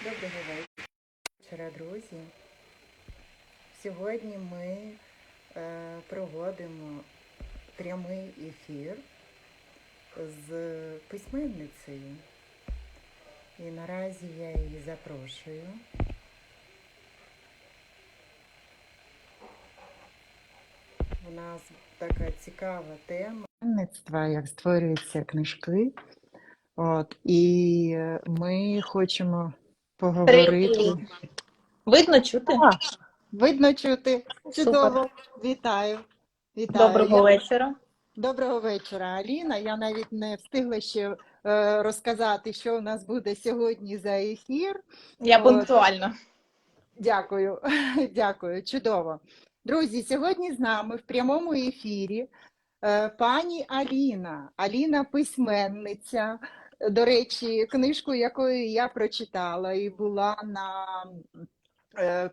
Доброго вечора, друзі. Сьогодні ми проводимо прямий ефір з письменницею. І наразі я її запрошую. У нас така цікава тема письменництва, як створюються книжки. І ми хочемо поговорити. Видно чути? Видно чути. Чудово. Супер. Вітаю. Доброго вечора. Доброго вечора, Аліна. Я навіть не встигла ще розказати, що у нас буде сьогодні за ефір. Я пунктуальна. Дякую. Дякую. Чудово. Друзі, сьогодні з нами в прямому ефірі пані Аліна. Аліна письменниця. До речі, книжку, яку я прочитала і була на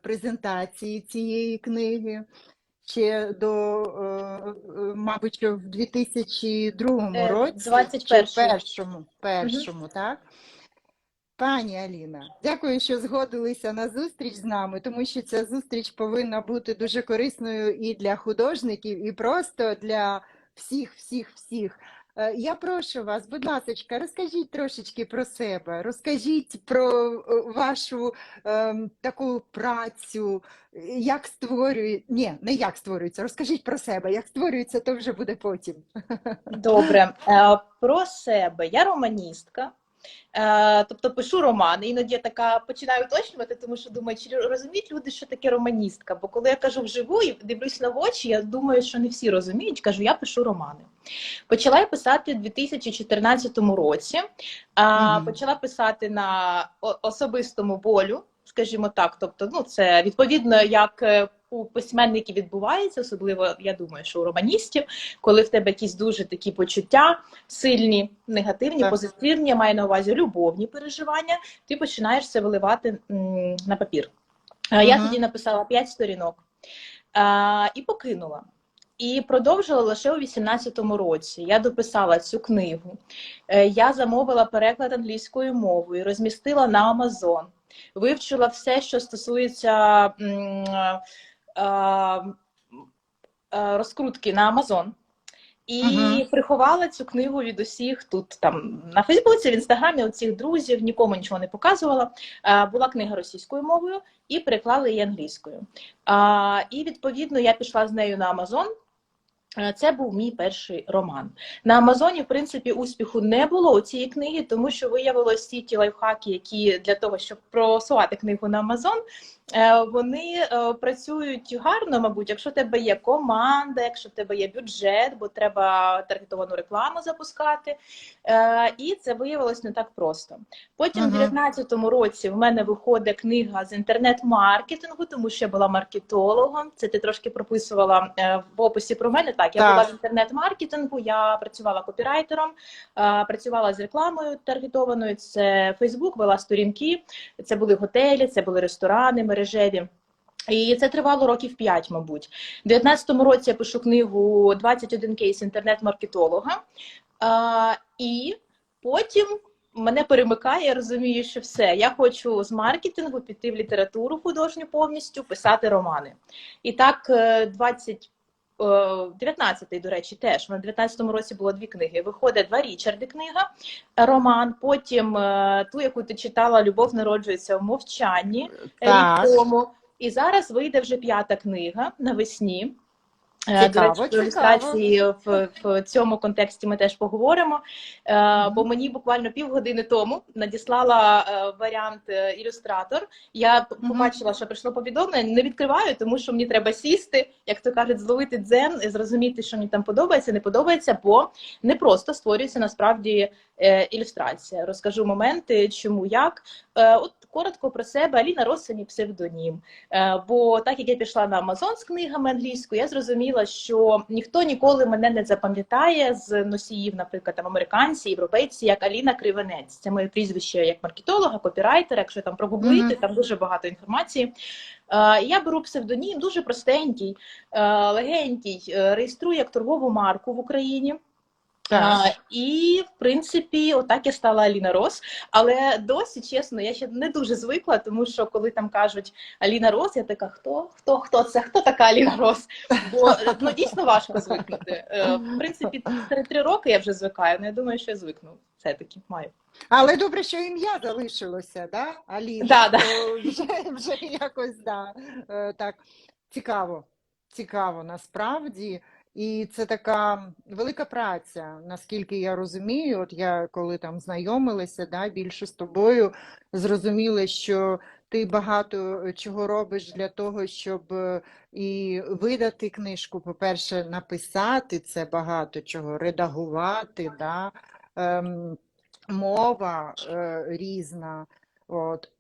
презентації цієї книги ще до, мабуть, в 2002 році, 21-му, так? Пані Аліна, дякую, що згодилися на зустріч з нами, тому що ця зустріч повинна бути дуже корисною і для художників, і просто для всіх. Я прошу вас, будь ласка, розкажіть трошечки про себе, розкажіть про вашу таку працю, як створюється, не як створюється, розкажіть про себе, як створюється, то вже буде потім. Добре, про себе. Я романістка. Тобто пишу романи, іноді я така починаю уточнювати, тому що думаю, чи розуміють люди, що таке романістка, бо коли я кажу вживу і дивлюсь на очі, я думаю, що не всі розуміють, кажу, я пишу романи. Почала я писати в 2014 році, почала писати на особистому болю, скажімо так, тобто, це відповідно, як у письменників відбувається, особливо, я думаю, що у романістів, коли в тебе якісь дуже такі почуття сильні, негативні, позитивні, я маю на увазі любовні переживання, ти починаєш це виливати на папір. Я тоді написала 5 сторінок і покинула. І продовжила лише у 2018 році. Я дописала цю книгу. Я замовила переклад англійською мовою, розмістила на Amazon, вивчила все, що стосується розкрутки на Amazon. І приховала цю книгу від усіх тут, там, на Фейсбуці, в Інстаграмі, від цих друзів, нікому нічого не показувала. Була книга російською мовою і переклала її англійською. І, відповідно, я пішла з нею на Amazon. Це був мій перший роман. На Амазоні, в принципі, успіху не було у цієї книги, тому що виявилось всі ті лайфхаки, які для того, щоб просувати книгу на Амазон, вони працюють гарно, мабуть, якщо в тебе є команда, якщо в тебе є бюджет, бо треба таргетовану рекламу запускати. І це виявилось не так просто. Потім в 2019 році в мене виходить книга з інтернет-маркетингу, тому що я була маркетологом. Це ти трошки прописувала в описі про мене. Так, я була в інтернет-маркетингу, я працювала копірайтером, працювала з рекламою таргетованою, це Фейсбук, вела сторінки, це були готелі, це були ресторани мережеві. І це тривало років 5, мабуть. У 2019 році я пишу книгу «21 кейс інтернет-маркетолога». І потім мене перемикає, я розумію, що все, я хочу з маркетингу піти в літературу художню повністю, писати романи. І так 19-й, до речі, теж. В 19-му році було 2 книги. Виходить «Два Річарди» книга, роман. Потім ту, яку ти читала, «Любов народжується в мовчанні» рік тому. І зараз вийде вже 5-та книга навесні. До речі, про ілюстрації в цьому контексті ми теж поговоримо, бо мені буквально півгодини тому надіслала варіант ілюстратор. Я побачила, що прийшло повідомлення, не відкриваю, тому що мені треба сісти, як то кажуть, зловити дзен і зрозуміти, що мені там подобається, не подобається, бо не просто створюється насправді ілюстрація. Розкажу моменти, чому, як. От коротко про себе. Аліна Росс – це мій псевдонім. Бо так як я пішла на Amazon з книгами англійською, я зрозуміла, що ніхто ніколи мене не запам'ятає з носіїв, наприклад, там американці, європейці, як Аліна Кривенець. Це моє прізвище як маркетолога, копірайтера, якщо там прогуглити, там дуже багато інформації. Я беру псевдонім, дуже простенький, легенький, реєструю як торгову марку в Україні. Так. І, в принципі, отак я стала Аліна Рос. Але досі, чесно, я ще не дуже звикла, тому що коли там кажуть Аліна Рос, я така, хто це? Хто така Аліна Рос? Бо ну, дійсно важко звикнути. В принципі, 3 роки я вже звикаю, але я думаю, що я звикну. Все-таки маю. Але добре, що ім'я залишилося, да, Аліна? Да, да. То вже якось, да, так, цікаво, цікаво насправді. І це така велика праця, наскільки я розумію. От я коли там знайомилася, да, більше з тобою, зрозуміла, що ти багато чого робиш для того, щоб і видати книжку, по-перше, написати це багато чого, редагувати, да, мова різна, от,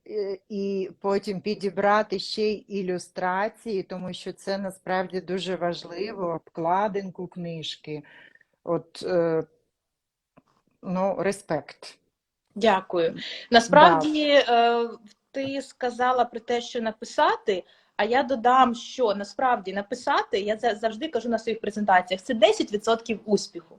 і потім підібрати ще й ілюстрації, тому що це насправді дуже важливо, обкладинку книжки. От, ну, респект. Дякую. Да. Насправді, ти сказала про те, що написати, а я додам, що насправді написати, я завжди кажу на своїх презентаціях, це 10% успіху.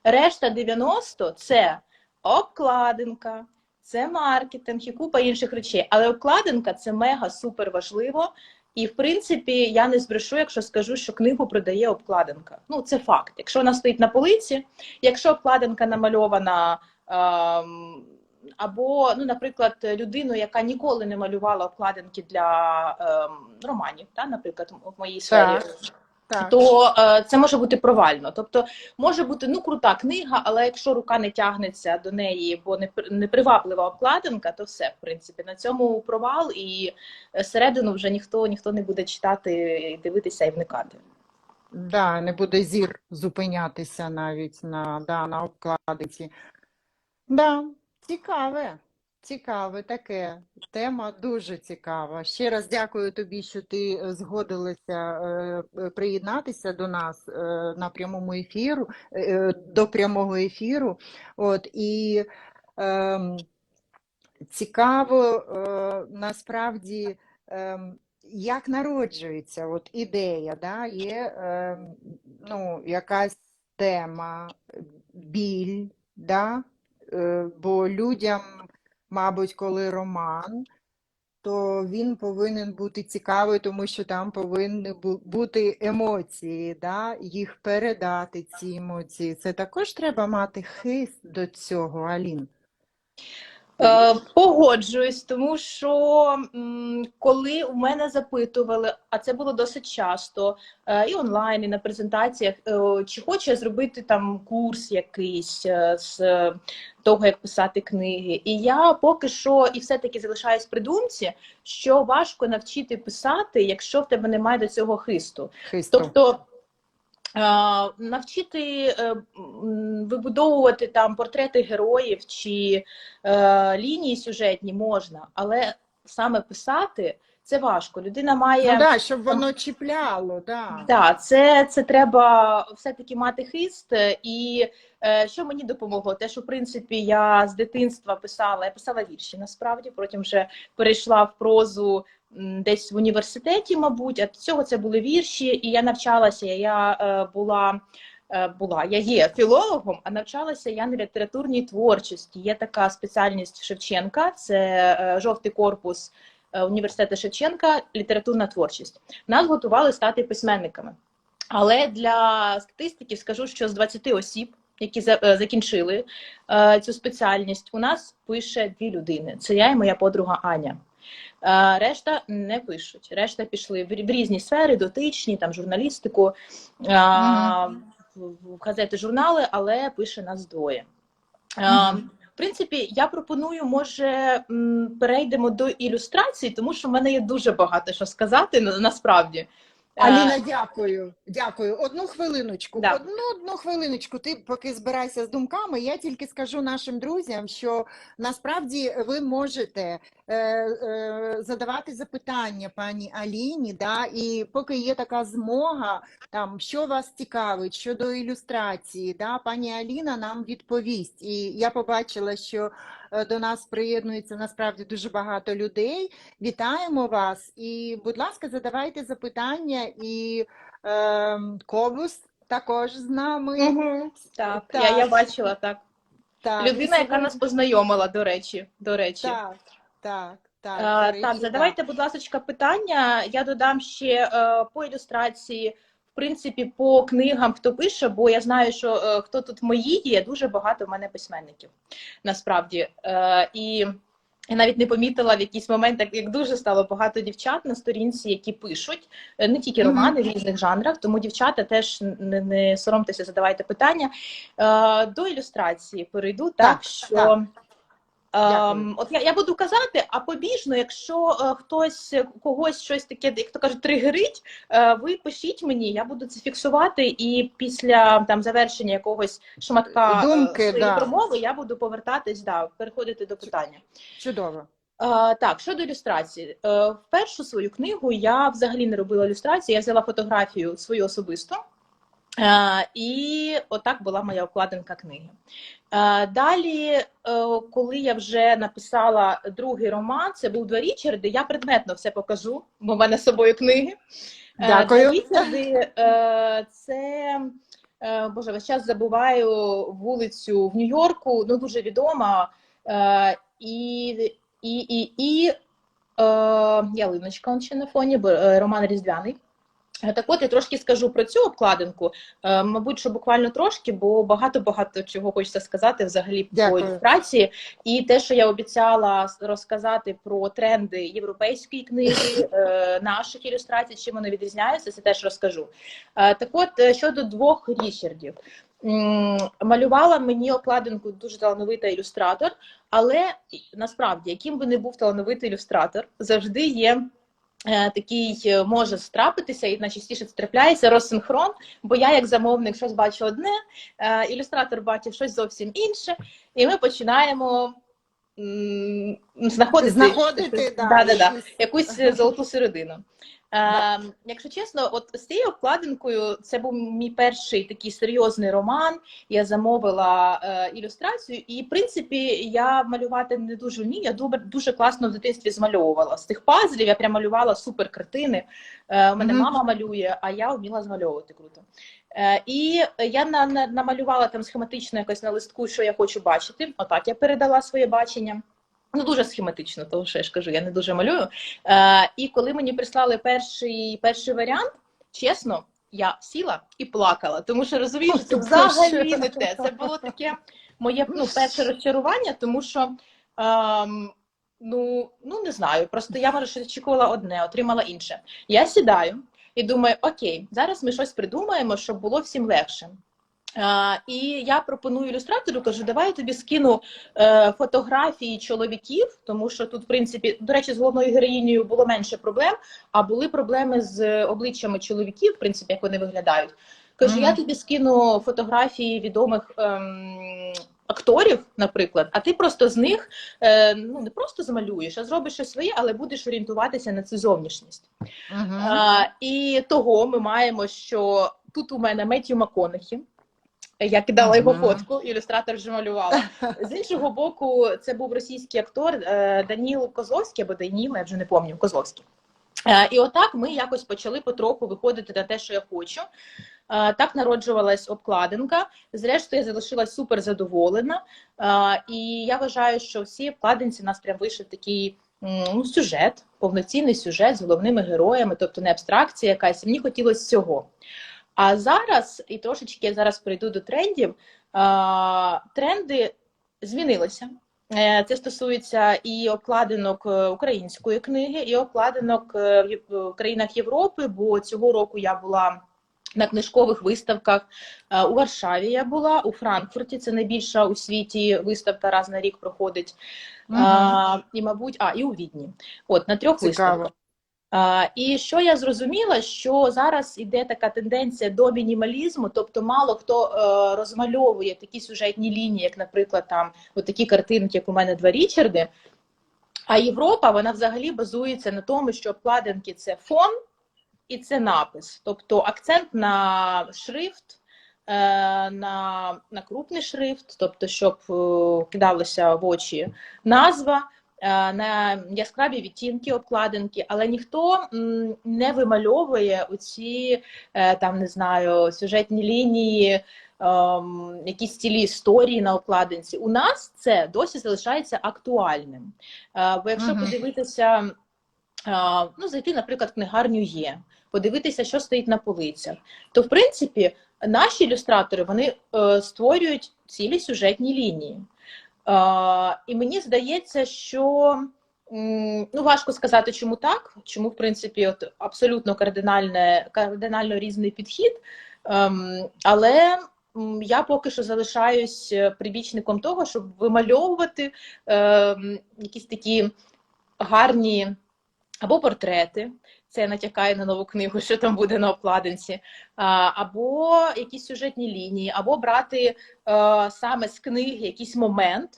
Решта 90% – це обкладинка, це маркетинг і купа інших речей. Але обкладинка – це мега-супер важливо. І, в принципі, я не збрешу, якщо скажу, що книгу продає обкладинка. Ну, це факт. Якщо вона стоїть на полиці, якщо обкладинка намальована або, ну, наприклад, людину, яка ніколи не малювала обкладинки для романів, та, наприклад, в моїй сфері, Так. то це може бути провально. Тобто може бути, ну, крута книга, але якщо рука не тягнеться до неї, бо не приваблива обкладинка, то все, в принципі, на цьому провал, і середину вже ніхто не буде читати, дивитися і вникати. Да, не буде зір зупинятися навіть на обкладинці. Да, цікаве, цікаве таке. Тема дуже цікава. Ще раз дякую тобі, що ти згодилася приєднатися до нас на прямому ефіру, до прямого ефіру. От, і цікаво насправді, як народжується от ідея, да? Є ну, якась тема, біль, да? Бо людям, мабуть, коли роман, то він повинен бути цікавий, тому що там повинні бути емоції, да? Їх передати, ці емоції. Це також треба мати хист до цього, Алін. Погоджуюсь, тому що коли у мене запитували, а це було досить часто, і онлайн, і на презентаціях, чи хочу я зробити там курс якийсь з того, як писати книги. І я поки що і все-таки залишаюсь при думці, що важко навчити писати, якщо в тебе немає до цього хисту. Тобто навчити вибудовувати там портрети героїв чи лінії сюжетні можна, але саме писати це важко. Людина має... Ну так, щоб воно чіпляло, да. Так, це треба все-таки мати хист. І що мені допомогло? Те, що, в принципі, я з дитинства я писала вірші, насправді, потім вже перейшла в прозу десь в університеті, мабуть, а до цього це були вірші, і я навчалася, я є філологом, а навчалася я на літературній творчості. Є така спеціальність Шевченка, це жовтий корпус університету Шевченка, літературна творчість. Нас готували стати письменниками. Але для статистики скажу, що з 20 осіб, які закінчили цю спеціальність, у нас пише 2 людини. Це я і моя подруга Аня. Решта не пишуть. Решта пішли в різні сфери, дотичні, там, журналістику, в газети, журнали, але пише нас 2. В принципі, я пропоную, може, перейдемо до ілюстрацій, тому що в мене є дуже багато що сказати, насправді. Аліна, дякую. Дякую. Одну хвилиночку. Да. Одну хвилиночку. Ти поки збирайся з думками, я тільки скажу нашим друзям, що насправді ви можете задавати запитання пані Аліні, да, і поки є така змога, там, що вас цікавить щодо ілюстрації, да, пані Аліна нам відповість. І я побачила, що до нас приєднується насправді дуже багато людей. Вітаємо вас і, будь ласка, задавайте запитання, і Кобус також з нами. Угу. Так, Так, я бачила, так. так. І Людина, яка сьогодні... нас познайомила, до речі. Так, так, до Так, речі, так. задавайте, будь ласка, питання. Я додам ще по ілюстрації, в принципі, по книгам, хто пише, бо я знаю, що хто тут мої є, дуже багато в мене письменників, насправді. І я навіть не помітила в якийсь момент, як дуже стало багато дівчат на сторінці, які пишуть, не тільки романи в різних жанрах, тому дівчата теж не соромтеся, задавайте питання. До ілюстрації перейду, так, що... Так. От я буду казати, а побіжно, якщо хтось когось щось таке, як то кажуть, тригерить, ви пишіть мені, я буду це фіксувати, і після там завершення якогось шматка Думки, своєї промови я буду повертатись, переходити до питання. Чудово. Так, щодо ілюстрації. В першу свою книгу я взагалі не робила ілюстрації, я взяла фотографію свою особисту. І отак була моя обкладинка книги. Далі, коли я вже написала другий роман, це був «Два Річарди», я предметно все покажу, бо в мене з собою книги. Дякую. «Два Річарди» – це, боже, весь час забуваю вулицю в Нью-Йорку, ну дуже відома, ялиночка он ще на фоні, бо роман різдвяний. Так от, я трошки скажу про цю обкладинку, мабуть, що буквально трошки, бо багато чого хочеться сказати взагалі по ілюстрації. І те, що я обіцяла розказати про тренди європейської книги, наших ілюстрацій, чим вони відрізняються, це теж розкажу. Так от, щодо двох Річардів. Малювала мені обкладинку дуже талановитий ілюстратор, але насправді, яким би не був талановитий ілюстратор, завжди є такий, може трапитися, і найчастіше це трапляється, розсинхрон, бо я як замовник щось бачу одне, ілюстратор бачив щось зовсім інше, і ми починаємо знаходити якусь золоту середину. Якщо чесно, от з цією обкладинкою це був мій перший такий серйозний роман, я замовила ілюстрацію, і в принципі я малювати не дуже вмію, я дуже класно в дитинстві змальовувала. З тих пазлів я прям малювала супер картини, у мене мама малює, а я вміла змальовувати круто. І я намалювала там схематично якось на листку, що я хочу бачити, отак я передала своє бачення. Ну, дуже схематично, тому що я ж кажу, я не дуже малюю. І коли мені прислали перший варіант, чесно, я сіла і плакала, тому що розумію, що це взагалі не те. Це було таке моє перше розчарування, тому що, не знаю, просто я, може, очікувала одне, отримала інше. Я сідаю і думаю, окей, зараз ми щось придумаємо, щоб було всім легше. І я пропоную ілюстратору, кажу, давай я тобі скину фотографії чоловіків, тому що тут, в принципі, до речі, з головною героїнею було менше проблем, а були проблеми з обличчями чоловіків, в принципі, як вони виглядають. Кажу, я тобі скину фотографії відомих акторів, наприклад, а ти просто з них, не просто замалюєш, а зробиш щось своє, але будеш орієнтуватися на цю зовнішність. І того ми маємо, що тут у мене Меттью МакКонахі. Я кидала його фотку, ілюстратор вже малювала. З іншого боку, це був російський актор Даніл Козловський, або Даніл, я вже не пам'ятаю, Козловський. І отак ми якось почали потроху виходити на те, що я хочу. Так народжувалась обкладинка. Зрештою, я залишилась супер задоволена. І я вважаю, що всі обкладинці у нас прям вийшов такий сюжет, повноцінний сюжет з головними героями, тобто не абстракція якась. Мені хотілося цього. А зараз, і трошечки я зараз перейду до трендів, тренди змінилися. Це стосується і обкладинок української книги, і обкладинок в країнах Європи, бо цього року я була на книжкових виставках. У Варшаві я була, у Франкфурті, це найбільша у світі виставка, раз на рік проходить, і, мабуть, і у Відні. От, на 3 виставках. І що я зрозуміла, що зараз іде така тенденція до мінімалізму, тобто мало хто розмальовує такі сюжетні лінії, як, наприклад, там такі картинки, як у мене «Два Річарди», а Європа, вона взагалі базується на тому, що обкладинки – це фон і це напис, тобто акцент на шрифт, на крупний шрифт, тобто щоб кидалося в очі назва, на яскраві відтінки обкладинки, але ніхто не вимальовує оці, там, не знаю, сюжетні лінії, якісь цілі історії на обкладинці. У нас це досі залишається актуальним. Бо якщо подивитися, ну, зайти, наприклад, в книгарню є, подивитися, що стоїть на полицях, то, в принципі, наші ілюстратори, вони створюють цілі сюжетні лінії. І мені здається, що, ну, важко сказати, чому так, чому, в принципі, от абсолютно кардинально різний підхід, але я поки що залишаюсь прибічником того, щоб вимальовувати якісь такі гарні або портрети, це натякає на нову книгу, що там буде на обкладинці, або якісь сюжетні лінії, або брати саме з книги якийсь момент,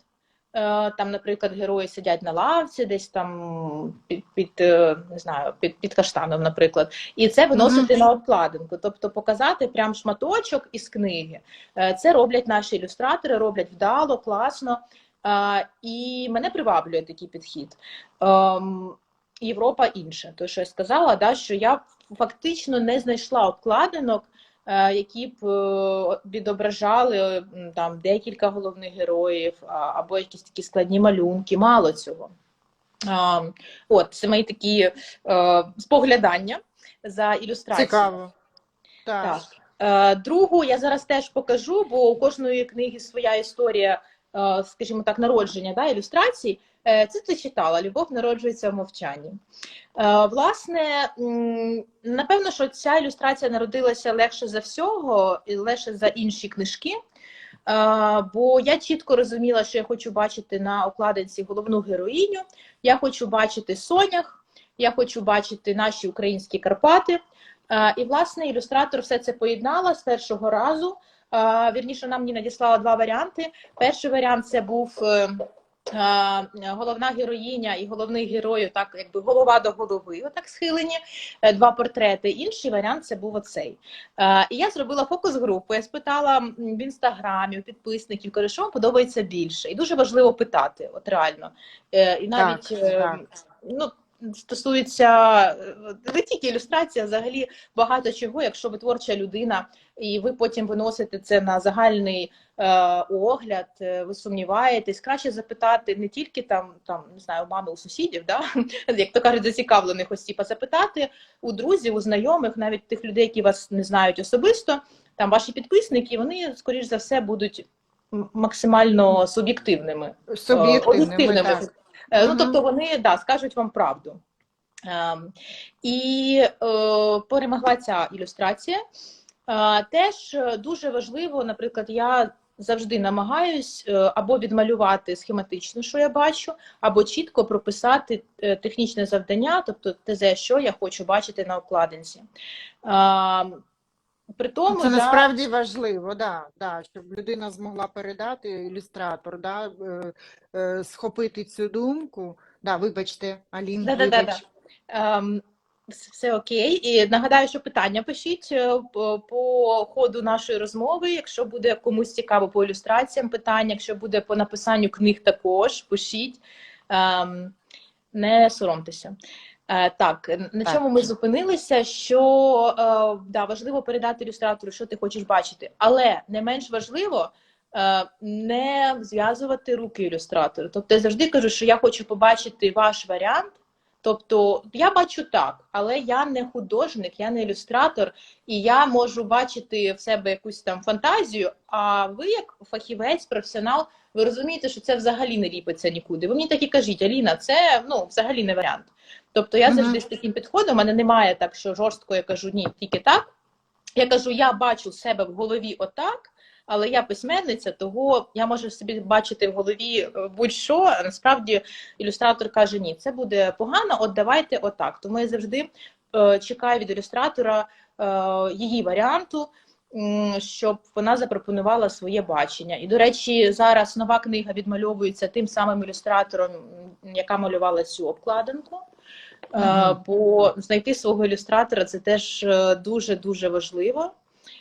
там, наприклад, герої сидять на лавці, десь там не знаю, під каштаном, наприклад, і це виносити на обкладинку, тобто показати прям шматочок із книги. Це роблять наші ілюстратори, роблять вдало, класно, і мене приваблює такий підхід. Європа інша. То, що я сказала, да, що я фактично не знайшла обкладинок, які б відображали там декілька головних героїв, або якісь такі складні малюнки, мало цього. От, це мої такі споглядання за ілюстрацією. Цікаво. Так. Другу я зараз теж покажу, бо у кожної книги своя історія, скажімо так, народження, да, ілюстрацій. Це ти читала «Любов народжується в мовчанні». Власне, напевно, що ця ілюстрація народилася легше за всього і легше за інші книжки, бо я чітко розуміла, що я хочу бачити на обкладинці головну героїню, я хочу бачити сонях, я хочу бачити наші українські Карпати. І, власне, ілюстратор все це поєднала з першого разу. Вірніше, вона мені надіслала два варіанти. Перший варіант – це був головна героїня і головний герой, так, якби голова до голови, отак схилені, два портрети. Інший варіант – це був оцей. І я зробила фокус-групу, я спитала в інстаграмі, у підписників, кажу, що вам подобається більше. І дуже важливо питати, от реально. І навіть, ну, стосується не тільки ілюстрація, взагалі багато чого, якщо ви творча людина, і ви потім виносите це на загальний огляд, ви сумніваєтесь, краще запитати не тільки там не знаю, у мами, у сусідів, да? Як то кажуть, зацікавлених осіб, а запитати у друзів, у знайомих, навіть тих людей, які вас не знають особисто, там ваші підписники, вони, скоріш за все, будуть максимально суб'єктивними. Об'єктивними, ну, тобто вони, да, скажуть вам правду. І перемогла ця ілюстрація. Теж дуже важливо, наприклад, я завжди намагаюсь або відмалювати схематично, що я бачу, або чітко прописати технічне завдання, тобто те, що я хочу бачити на обкладинці. При тому, це насправді важливо, да, щоб людина змогла передати, ілюстратор, да, схопити цю думку. Да, вибачте, Алін, вибач. Все окей. І нагадаю, що питання пишіть по ходу нашої розмови. Якщо буде комусь цікаво по ілюстраціям питання, якщо буде по написанню книг також, пишіть. Не соромтеся. Так, на чому ми зупинилися, що да, важливо передати ілюстратору, що ти хочеш бачити, але не менш важливо не зв'язувати руки ілюстратору. Тобто я завжди кажу, що я хочу побачити ваш варіант, тобто я бачу так, але я не художник, я не ілюстратор, і я можу бачити в себе якусь там фантазію, а ви як фахівець, професіонал, ви розумієте, що це взагалі не ліпиться нікуди. Ви мені так і кажіть, Аліна, це взагалі не варіант. Тобто я завжди з таким підходом, у мене немає так, що жорстко я кажу, ні, тільки так. Я кажу, я бачу себе в голові отак, але я письменниця, того я можу собі бачити в голові будь-що, а насправді ілюстратор каже, ні, це буде погано, от давайте отак. Тому я завжди чекаю від ілюстратора її варіанту, щоб вона запропонувала своє бачення. І, до речі, зараз нова книга відмальовується тим самим ілюстратором, яка малювала цю обкладинку. Бо знайти свого ілюстратора – це теж дуже-дуже важливо.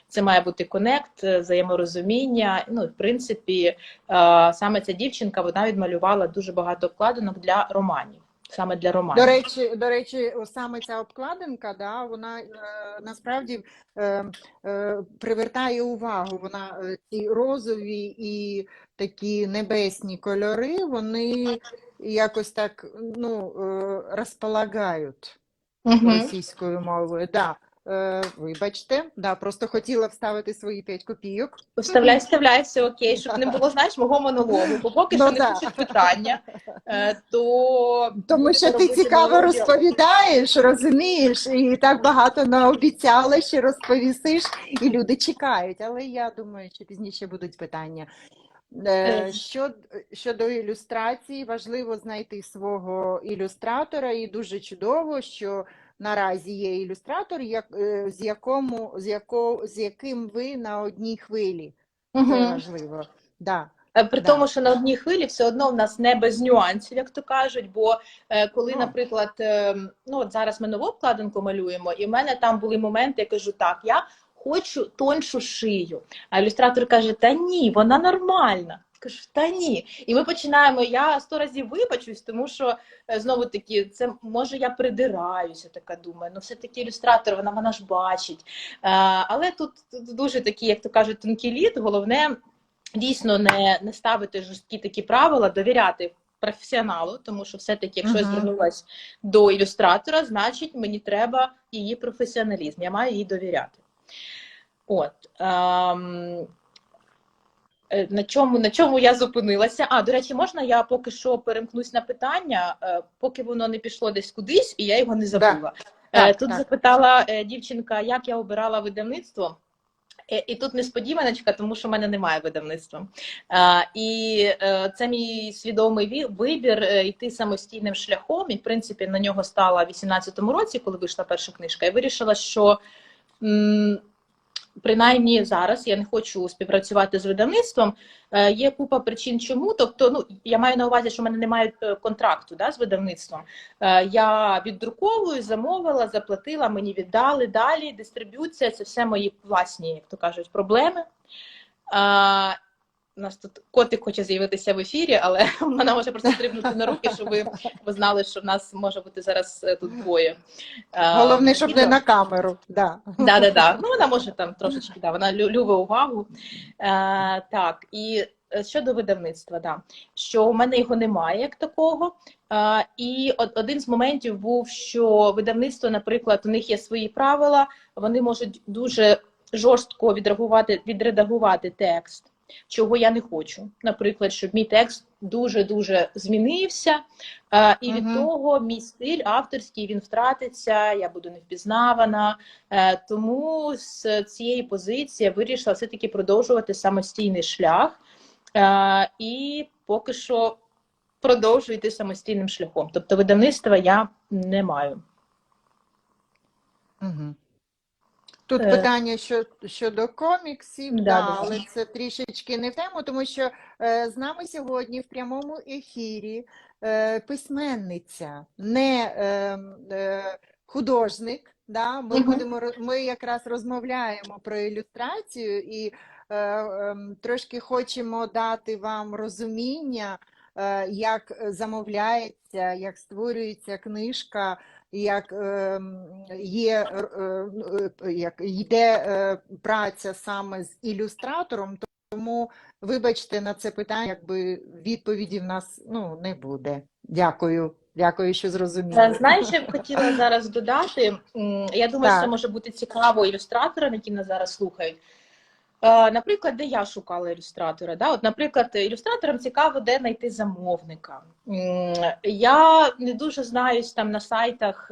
це має бути конект, взаєморозуміння. Ну, в принципі, саме ця дівчинка, вона відмалювала дуже багато обкладинок для романів. Саме для романів. До речі, саме ця обкладинка, да, вона насправді привертає увагу. Вона ці розові і такі небесні кольори, вони якось так, ну, розполагають російською мовою. Да. Вибачте, да, просто хотіла вставити свої 5 копійок. Вставляй, все окей, щоб не було, знаєш, мого монологу. Бо поки що не пишуть питання, то... Тому що ти цікаво розповідаєш, розумієш, і так багато наобіцяла, що розповісиш, і люди чекають. Але я думаю, що пізніше будуть питання. Щодо ілюстрації, важливо знайти свого ілюстратора, і дуже чудово, що наразі є ілюстратор, з яким ви на одній хвилі. Це важливо. Да. При тому, що на одній хвилі все одно в нас не без нюансів, як то кажуть, бо коли, наприклад, ну от зараз ми нову обкладинку малюємо, і в мене там були моменти, я кажу, так, я хочу тоншу шию. А ілюстратор каже, та ні, вона нормальна. Кажу, та ні. І ми починаємо, я 100 разів вибачусь, тому що, знову-таки, це, може, я придираюся, така думаю, ну все-таки ілюстратор, вона ж бачить. Але тут дуже такі, як то кажуть, тонкий лід, головне, дійсно не ставити жорсткі такі правила, довіряти професіоналу, тому що все-таки, якщо я звернулася до ілюстратора, значить мені треба її професіоналізм, я маю їй довіряти. От. На чому я зупинилася? До речі, можна я поки що перемкнусь на питання, поки воно не пішло десь кудись, і я його не забула. Тут запитала дівчинка, як я обирала видавництво. І тут несподіваночка, тому що в мене немає видавництва. І це мій свідомий вибір йти самостійним шляхом. І, в принципі, на нього стала в 18-му році, коли вийшла перша книжка. Я вирішила, що принаймні зараз я не хочу співпрацювати з видавництвом. Є купа причин чому. Тобто, ну, я маю на увазі, що в мене немає контракту, да, з видавництвом. Я віддруковую, замовила, заплатила, мені віддали. Далі дистриб'юція – це все мої власні, як то кажуть, проблеми. У нас тут котик хоче з'явитися в ефірі, але вона може просто стрибнути на руки, щоб ви знали, що в нас може бути зараз тут двоє. Головне, щоб не на камеру. Да. Ну, вона може там трошечки, вона любить увагу. Так, і щодо видавництва, що у мене його немає як такого. І один з моментів був, що видавництво, наприклад, у них є свої правила, вони можуть дуже жорстко відредагувати текст, чого я не хочу. Наприклад, щоб мій текст дуже-дуже змінився, і від того мій стиль авторський, він втратиться, я буду невпізнавана. Тому з цієї позиції я вирішила все-таки продовжувати самостійний шлях. І поки що продовжую йти самостійним шляхом. Тобто видавництва я не маю. Тут питання щодо коміксів, але це трішечки не в тему, тому що з нами сьогодні в прямому ефірі письменниця, не художник. Да? Ми якраз розмовляємо про ілюстрацію і трошки хочемо дати вам розуміння, як замовляється, як створюється книжка, як йде праця саме з ілюстратором, тому вибачте на це питання, якби відповіді в нас не буде. Дякую, що зрозуміли. Знаєш, я б хотіла зараз додати, я думаю, що це може бути цікаво ілюстраторам, які нас зараз слухають. Наприклад, де я шукала ілюстратора. Да? От, наприклад, ілюстраторам цікаво, де знайти замовника. Я не дуже знаюсь там на сайтах,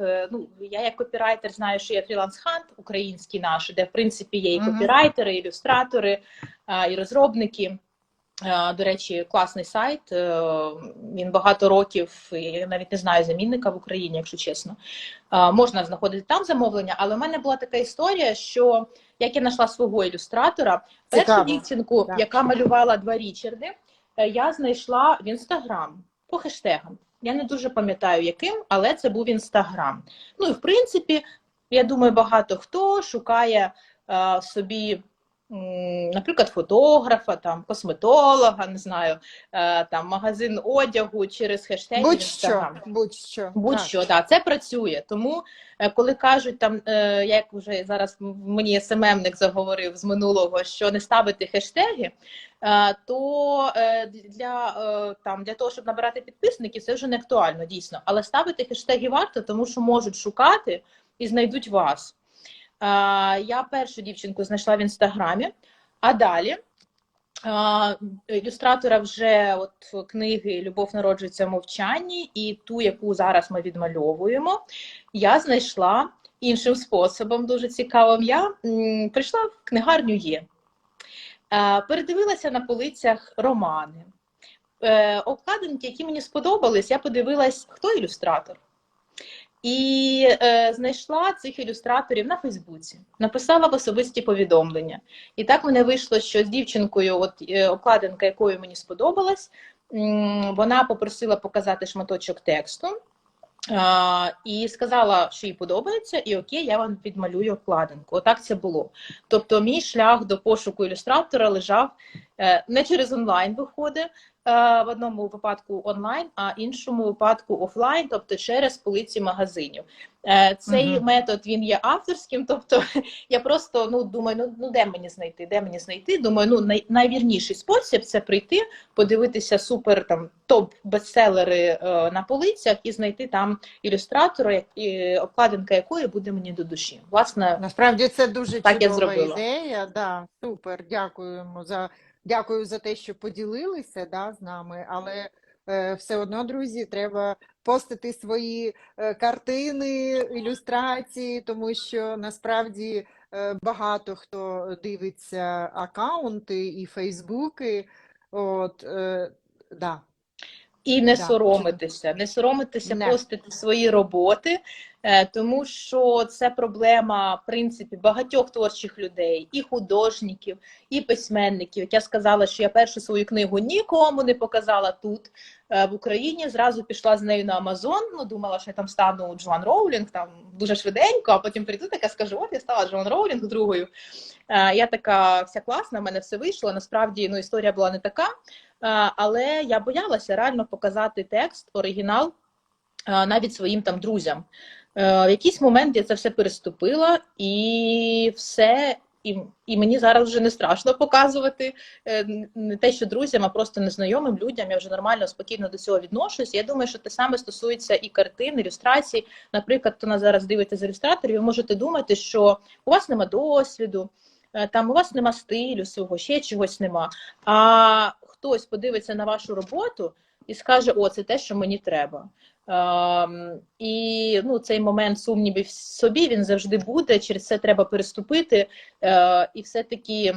я як копірайтер знаю, що є фріланс-хант український наш, де в принципі є і копірайтери, і ілюстратори, і розробники. До речі, класний сайт, він багато років, я навіть не знаю замінника в Україні, якщо чесно. Можна знаходити там замовлення, але в мене була така історія, що як я знайшла свого ілюстратора, першу дівчинку, яка малювала 2 Річарди, я знайшла в Інстаграм по хештегам. Я не дуже пам'ятаю яким, але це був Інстаграм. Ну і в принципі, я думаю, багато хто шукає собі, наприклад, фотографа, там, косметолога, не знаю, там, магазин одягу через хештеги в Будь-що, Інстаграм. будь-що, так. Будь-що, да, це працює. Тому, коли кажуть, там, як вже зараз мені СММник заговорив з минулого, що не ставити хештеги, то для того, щоб набирати підписників, це вже не актуально, дійсно. Але ставити хештеги варто, тому що можуть шукати і знайдуть вас. Я першу дівчинку знайшла в Інстаграмі, а далі ілюстратора вже от книги «Любов народжується в мовчанні» і ту, яку зараз ми відмальовуємо, я знайшла іншим способом, дуже цікавим. Я прийшла в книгарню «Є», передивилася на полицях романи, обкладинки, які мені сподобались, я подивилась, хто ілюстратор. І знайшла цих ілюстраторів на Фейсбуці, написала в особисті повідомлення. І так мене вийшло, що з дівчинкою, обкладинка якої мені сподобалась, вона попросила показати шматочок тексту і сказала, що їй подобається, і окей, я вам підмалюю обкладинку. Отак це було. Тобто мій шлях до пошуку ілюстратора лежав не через онлайн виходи, в одному випадку онлайн, а іншому випадку офлайн, тобто через полиці магазинів. Цей метод, він є авторським, тобто я просто думаю, де мені знайти? Думаю, найвірніший спосіб – це прийти, подивитися супер там топ-бестселери на полицях і знайти там ілюстратора, обкладинка якої буде мені до душі. Власне, насправді це дуже так чудова ідея. Да, супер, дякую за те, що поділилися з нами, але все одно, друзі, треба постити свої картини, ілюстрації, тому що насправді багато хто дивиться акаунти і фейсбуки. Да. І не соромитися постити свої роботи, тому що це проблема, в принципі, багатьох творчих людей, і художників, і письменників. Як я сказала, що я першу свою книгу нікому не показала тут, в Україні, зразу пішла з нею на Амазон, думала, що я там стану Джоан Роулінг, там дуже швиденько, а потім прийду така, скажу, от я стала Джоан Роулінг другою. Я така вся класна, в мене все вийшло, насправді, історія була не така. Але я боялася реально показати текст, оригінал навіть своїм там друзям. В якийсь момент я це все переступила і все, і мені зараз вже не страшно показувати не те, що друзям, а просто незнайомим людям. Я вже нормально, спокійно до цього відношусь. Я думаю, що те саме стосується і картин, ілюстрацій. Наприклад, хто нас зараз дивиться з ілюстраторів, ви можете думати, що у вас нема досвіду, там у вас нема стилю свого, ще чогось нема. А хтось подивиться на вашу роботу і скаже, це те, що мені треба. І цей момент сумнівів в собі, він завжди буде, через це треба переступити. І все-таки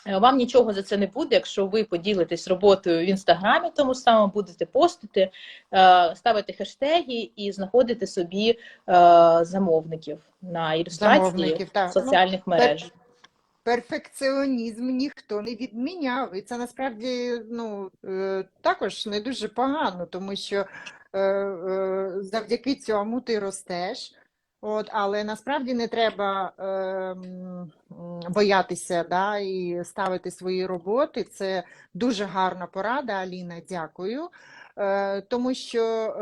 вам нічого за це не буде, якщо ви поділитесь роботою в Інстаграмі, тому самому будете постити, ставити хештеги і знаходити собі замовників на ілюстрації в соціальних мережах. Перфекціонізм ніхто не відміняв, і це насправді також не дуже погано, тому що завдяки цьому ти ростеш, але насправді не треба боятися і ставити свої роботи. Це дуже гарна порада, Аліна, дякую. Тому що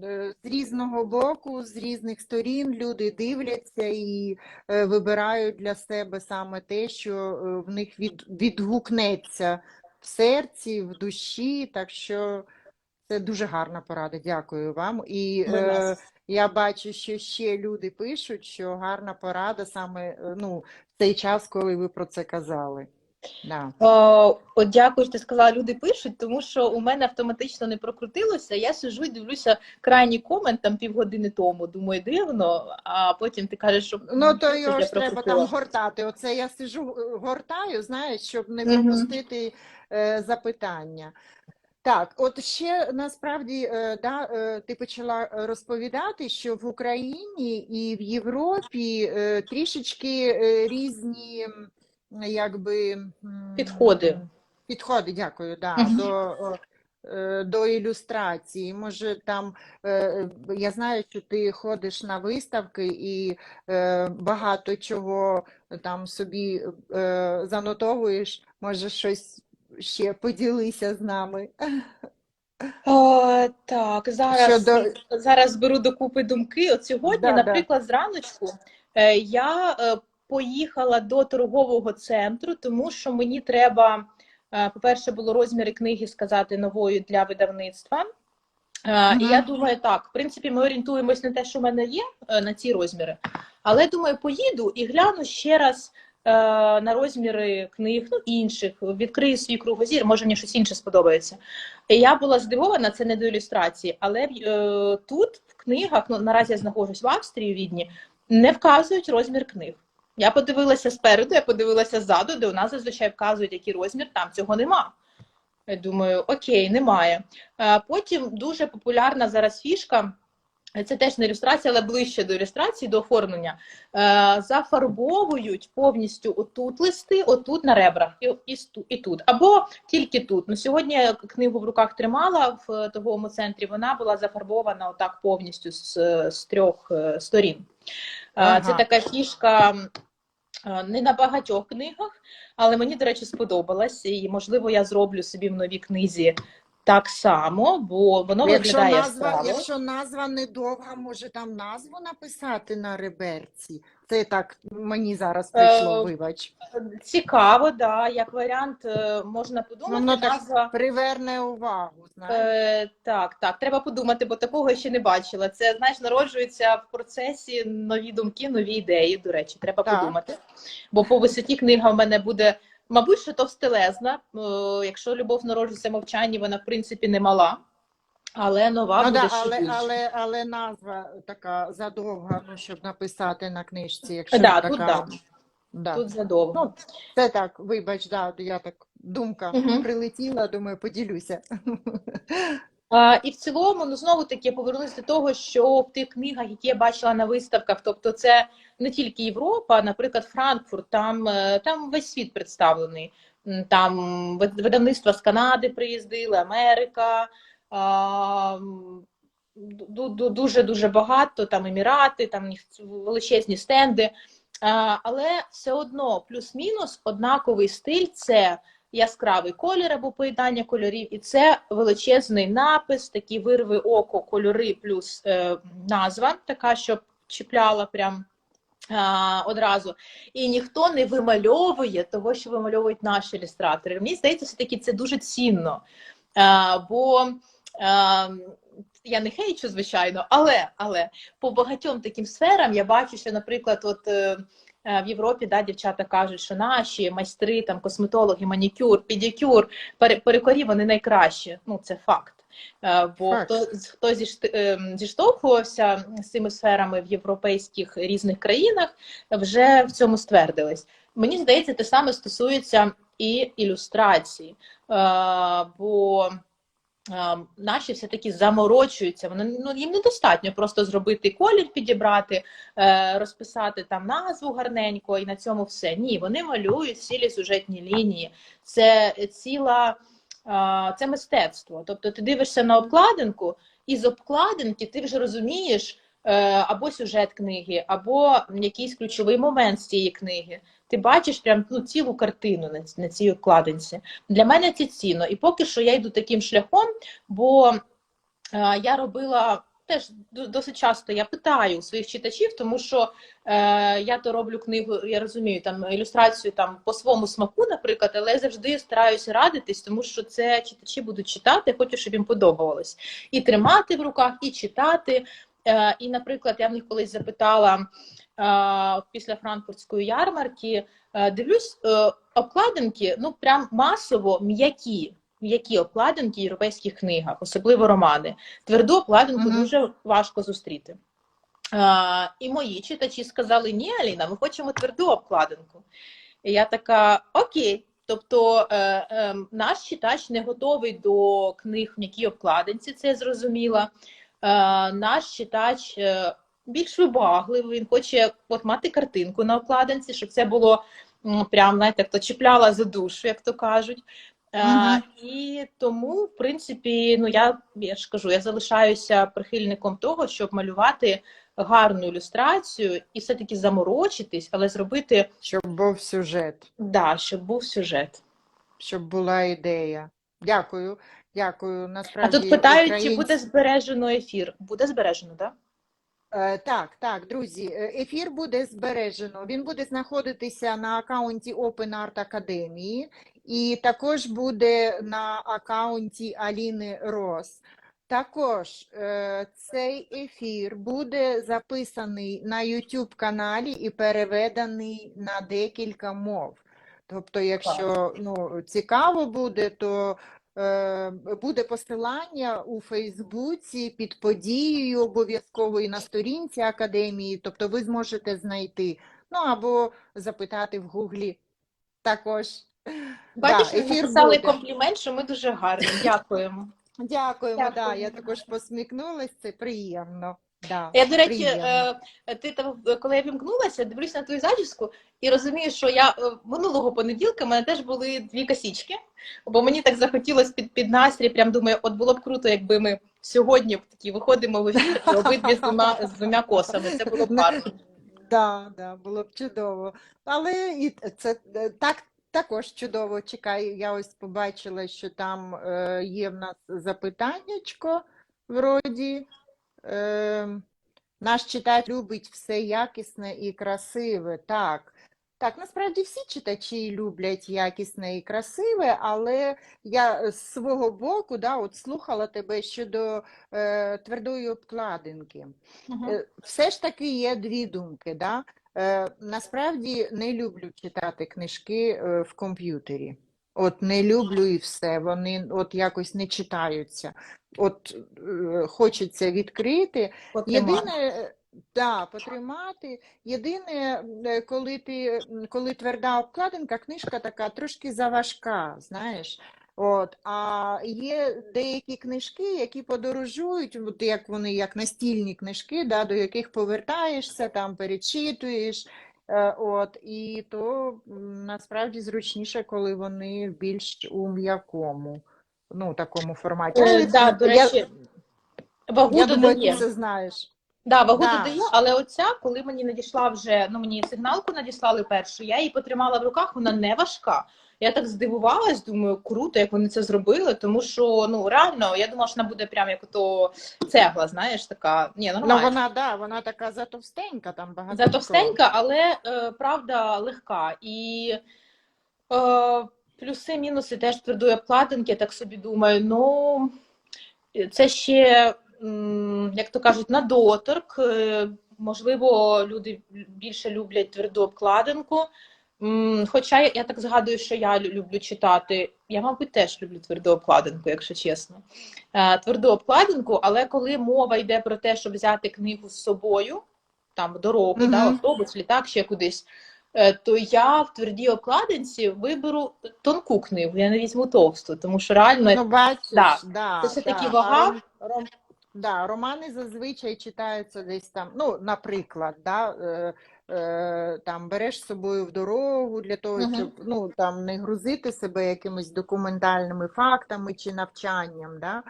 з різного боку, з різних сторін люди дивляться і вибирають для себе саме те, що в них відгукнеться в серці, в душі, так що це дуже гарна порада, дякую вам. І я бачу, що ще люди пишуть, що гарна порада саме в цей час, коли ви про це казали. Да. Дякую, що ти сказала, люди пишуть, тому що у мене автоматично не прокрутилося. Я сиджу і дивлюся крайній комент там півгодини тому. Думаю, дивно, а потім ти кажеш, що то його ж треба там гортати. Оце я сиджу, гортаю, знаєш, щоб не пропустити запитання. Так, от ще насправді, ти почала розповідати, що в Україні і в Європі трішечки різні підходи, дякую, до ілюстрації. Може, там, я знаю, що ти ходиш на виставки і багато чого там собі занотовуєш, може щось ще поділися з нами. Так, Щодо, зараз беру докупи думки. От сьогодні, да. наприклад, зраночку я поїхала до торгового центру, тому що мені треба, по-перше, було розміри книги сказати нової для видавництва. І я Угу. думаю, так, в принципі, ми орієнтуємось на те, що в мене є, на ці розміри. Але, думаю, поїду і гляну ще раз на розміри книг, ну, інших, відкрию свій кругозір, може мені щось інше сподобається. І я була здивована, це не до ілюстрації, але тут в книгах, ну, наразі я знаходжусь в Австрії, у Відні, не вказують розмір книг. Я подивилася спереду, я подивилася ззаду, де у нас зазвичай вказують, який розмір, там цього нема. Я думаю, окей, немає. Потім дуже популярна зараз фішка, це теж не ілюстрація, але ближче до ілюстрації, до оформлення. Зафарбовують повністю отут листи, отут на ребрах, і тут. Або тільки тут. Ну, сьогодні я книгу в руках тримала в торговому центрі, вона була зафарбована отак повністю з 3 сторін. Ага. Це така фішка не на багатьох книгах, але мені, до речі, сподобалось. І, можливо, я зроблю собі в новій книзі так само, бо воно виглядає яскраво. Якщо назва недовга, може там назву написати на реберці? Це так мені зараз прийшло, вибач. Цікаво, да. Як варіант, можна подумати. Воно назва... так приверне увагу, знаєш? Так, треба подумати, бо такого я ще не бачила. Це, знаєш, народжується в процесі нові думки, нові ідеї, до речі, треба подумати. Бо по висоті книга в мене буде, мабуть, що товстелезна. Якщо «Любов народжується в мовчанні», вона, в принципі, не мала. Але нова буде ще більше. Але назва така задовга, ну, щоб написати на книжці, якщо Да, така. тут, да. Да. Тут задовго. Ну, це так, вибач, да, я так, думка прилетіла, думаю, поділюся. І в цілому, ну, знову-таки, повернуся до того, що в тих книгах, які я бачила на виставках, тобто це не тільки Європа, наприклад, Франкфурт, там весь світ представлений. Там видавництва з Канади приїздили, Америка, дуже-дуже багато, там Емірати, там величезні стенди. Але все одно плюс-мінус однаковий стиль – це яскравий колір або поєднання кольорів, і це величезний напис, такі вирви око, кольори плюс назва, така, щоб чіпляла прям одразу. І ніхто не вимальовує того, що вимальовують наші ілюстратори. Мені здається, все-таки це дуже цінно, бо я не хейчу, звичайно, але по багатьом таким сферам я бачу, що, наприклад, от в Європі, да, дівчата кажуть, що наші майстри, там, косметологи, манікюр, педикюр, перукарі, вони найкращі. Ну, це факт. Бо хто зіштовхувався з цими сферами в європейських різних країнах, вже в цьому ствердились. Мені здається, те саме стосується і ілюстрації. Бо наші все-таки заморочуються, їм недостатньо просто зробити колір, підібрати, розписати там назву гарненько і на цьому все. Ні, вони малюють цілі сюжетні лінії. Це це мистецтво. Тобто ти дивишся на обкладинку, і з обкладинки ти вже розумієш або сюжет книги, або якийсь ключовий момент з цієї книги. Ти бачиш прям цілу картину на цій обкладинці. Для мене це цінно. І поки що я йду таким шляхом, бо я робила теж досить часто, я питаю у своїх читачів, тому що я то роблю книгу, я розумію, там ілюстрацію там по своєму смаку, наприклад, але я завжди стараюся радитись, тому що це читачі будуть читати, хочу, щоб їм подобалось. І тримати в руках, і читати. І, наприклад, я в них колись запитала після франкфуртської ярмарки, дивлюсь, обкладинки, ну, прям масово м'які обкладинки в європейських книгах, особливо романи. Тверду обкладинку дуже важко зустріти. І мої читачі сказали, ні, Аліна, ми хочемо тверду обкладинку. І я така, окей. Тобто наш читач не готовий до книг в м'якій обкладинці, це я зрозуміла. Наш читач більш вибагливий, він хоче мати картинку на обкладинці, щоб це було прям, знаєте, хто чіпляла за душу, як то кажуть. Угу. І тому, в принципі, ну я ж кажу, я залишаюся прихильником того, щоб малювати гарну ілюстрацію і все-таки заморочитись, але зробити, Щоб був сюжет, да, щоб був сюжет. щоб була ідея. Дякую, дякую. А тут Насправді питають, чи буде українці. збережено ефір. Буде збережено, так? Так, так, друзі, ефір буде збережено. Він буде знаходитися на акаунті Open Art Академії і також буде на акаунті Аліни Рос. Також цей ефір буде записаний на YouTube каналі і переведений на декілька мов. Тобто, якщо цікаво буде, то буде посилання у Фейсбуці під подією обов'язково і на сторінці Академії, тобто ви зможете знайти, ну або запитати в Гуглі також. Бачиш, ви Ефір написали буде. комплімент, що ми дуже гарні. Дякуємо. Дякуємо, Дякую. я також посміхнулася, це приємно. Я, до речі, Приємно. ти там, коли я вімкнулася, дивлюсь на твою зачіску і розумію, що я минулого понеділка в мене теж були 2 косички, бо мені так захотілося під настрій, прям думаю, от було б круто, якби ми сьогодні такі виходимо в ефір і обидві з 2 косами. Це було б гарно. Да, було б чудово. Але і це так також чудово. Чекаю, я ось побачила, що там є в нас запитаннячко, вроді. Наш читач любить все якісне і красиве. Так, насправді всі читачі люблять якісне і красиве, але я з свого боку, от слухала тебе щодо твердої обкладинки. Все ж таки є 2 думки. Насправді не люблю читати книжки в комп'ютері. От не люблю і все, вони от якось не читаються. От хочеться відкрити. Єдине, потримати. Єдине, коли тверда обкладинка, книжка така трошки заважка, знаєш. А є деякі книжки, які подорожують, як вони, як настільні книжки, до яких повертаєшся, там перечитуєш. І то насправді зручніше, коли вони більш у м'якому, такому форматі. До речі, вагу Я думаю, додає. ти це знаєш. Вагу додає, але оця, коли мені надійшла вже, мені сигналку надіслали першу, я її потримала в руках, вона не важка. Я так здивувалась, думаю, круто, як вони це зробили, тому що, реально, я думала, що вона буде прям як ото цегла, знаєш, така, нормально. Вона така затовстенька, там багато. Затовстенька, але, правда, легка. І плюси-мінуси теж твердої обкладинки, я так собі думаю, це ще, як то кажуть, на доторк. Можливо, люди більше люблять тверду обкладинку. Хоча я так згадую, що я люблю читати. Я, мабуть, теж люблю тверду обкладинку, якщо чесно. Тверду обкладинку, але коли мова йде про те, щоб взяти книгу з собою, там, в дорогу, автобус, літак, ще кудись, то я в твердій обкладинці виберу тонку книгу, я не візьму товсту, тому що реально... Бачиш, це все-таки вага. Романи зазвичай читаються десь там, наприклад, там береш з собою в дорогу для того, щоб там не грузити себе якимись документальними фактами чи навчанням.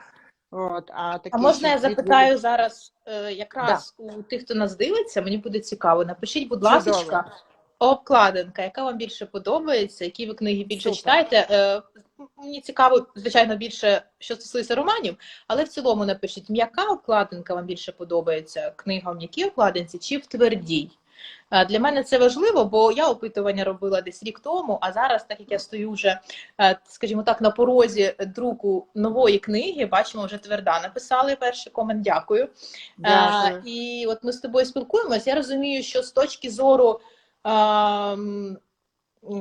А можна я запитаю зараз якраз у тих, хто нас дивиться, мені буде цікаво. Напишіть, будь ласка, обкладинка, яка вам більше подобається, які ви книги більше читаєте. Мені цікаво, звичайно, більше, що стосується романів, але в цілому напишіть, м'яка обкладинка вам більше подобається, книга в м'якій обкладинці чи в твердій. Для мене це важливо, бо я опитування робила десь рік тому, а зараз, так як я стою вже, скажімо так, на порозі друку нової книги, бачимо, вже тверда. Написали перший комент, дякую. І от ми з тобою спілкуємось, я розумію, що з точки зору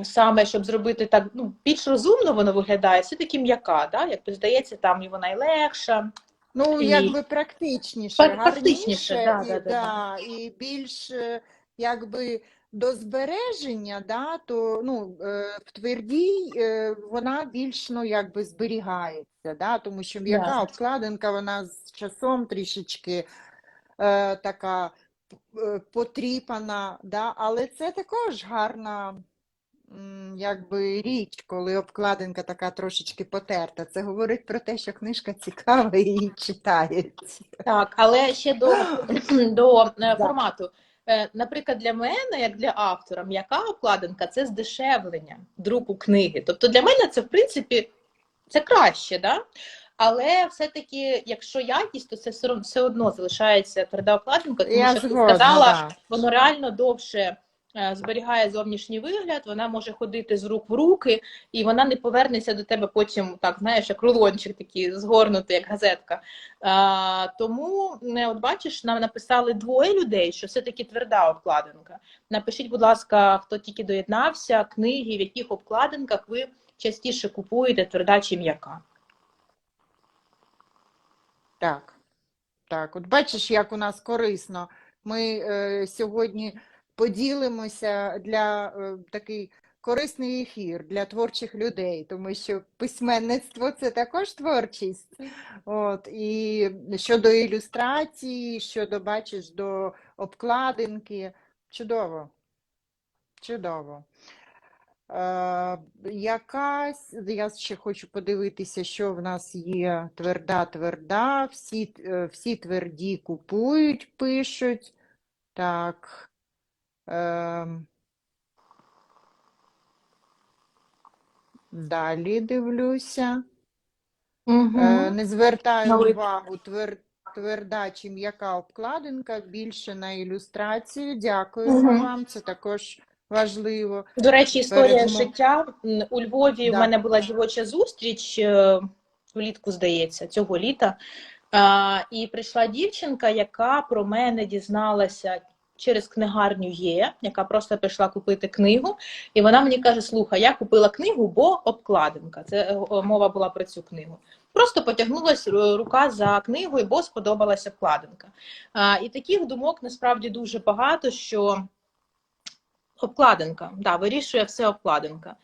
саме, щоб зробити так, більш розумно воно виглядає, все-таки м'яка, як здається, там і вона й легша. Якби практичніше, гарніше, і більш, якби, до збереження, то в твердій вона більш, якби, зберігається, тому що м'яка обкладинка, вона з часом трішечки така потріпана, але це також гарна якби річ, коли обкладинка така трошечки потерта. Це говорить про те, що книжка цікава і її читають. Так, але ще до Да. формату. Наприклад, для мене, як для автора, м'яка обкладинка – це здешевлення друку книги. Тобто для мене це, в принципі, це краще, да? Але все-таки, якщо якість, то це все одно залишається тверда обкладинка, тому Я що, ти згодна, сказала, да. воно реально довше зберігає зовнішній вигляд, вона може ходити з рук в руки, і вона не повернеться до тебе потім, так, знаєш, як рулончик такий згорнутий, як газетка. Тому, от бачиш, нам написали двоє людей, що все-таки тверда обкладинка. Напишіть, будь ласка, хто тільки доєднався, книги, в яких обкладинках ви частіше купуєте, тверда чи м'яка. Так, так. От бачиш, як у нас корисно. Ми сьогодні поділимося для такий корисний ефір для творчих людей, тому що письменництво – це також творчість. От, і щодо ілюстрації, щодо, бачиш, до обкладинки. Чудово, чудово. Якась, я ще хочу подивитися, що в нас є тверда, всі тверді купують, пишуть. Так. Далі дивлюся. Не звертаю увагу, тверда чи м'яка обкладинка, більше на ілюстрацію. Дякуємо вам, це також важливо. До речі, історія життя. У Львові в мене була дівоча зустріч, влітку, здається, цього літа. І прийшла дівчинка, яка про мене дізналася через книгарню Є, яка просто прийшла купити книгу. І вона мені каже, слухай, я купила книгу, бо обкладинка. Це мова була про цю книгу. Просто потягнулася рука за книгою, бо сподобалася обкладинка. І таких думок насправді дуже багато, що обкладинка, да, вирішує все обкладинка.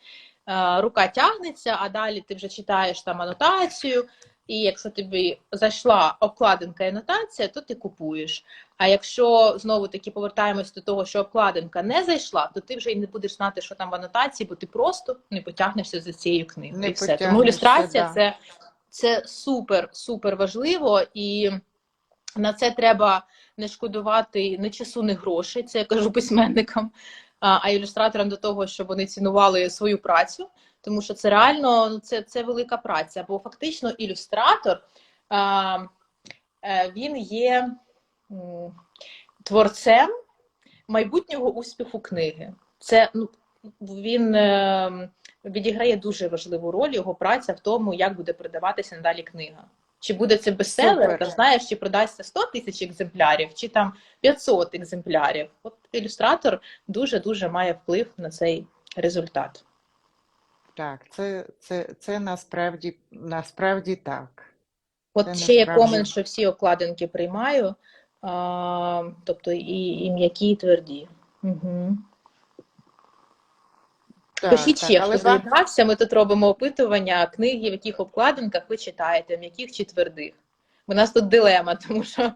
Рука тягнеться, а далі ти вже читаєш там анотацію, і якщо тобі зайшла обкладинка і анотація, то ти купуєш. А якщо, знову-таки, повертаємось до того, що обкладинка не зайшла, то ти вже й не будеш знати, що там в анотації, бо ти просто не потягнешся за цією книгою. І все. Тому ілюстрація да. це супер важливо, і на це треба не шкодувати ні часу, ні грошей, це я кажу письменникам, а ілюстраторам до того, щоб вони цінували свою працю, тому що це реально, це велика праця, бо фактично ілюстратор, він є творцем майбутнього успіху книги. Це, він відіграє дуже важливу роль, його праця в тому, як буде продаватися надалі книга. Чи буде це бестселер, там, знаєш, чи продасться 100 тисяч екземплярів, чи там 500 екземплярів. От ілюстратор дуже-дуже має вплив на цей результат. Так, це насправді так. От ще є комент, що всі обкладинки приймаю, тобто і м'які, і тверді. Угу. Пишіть ще, хто доєднався, ми тут робимо опитування книги, в яких обкладинках ви читаєте, м'яких чи твердих. У нас тут дилема, тому що,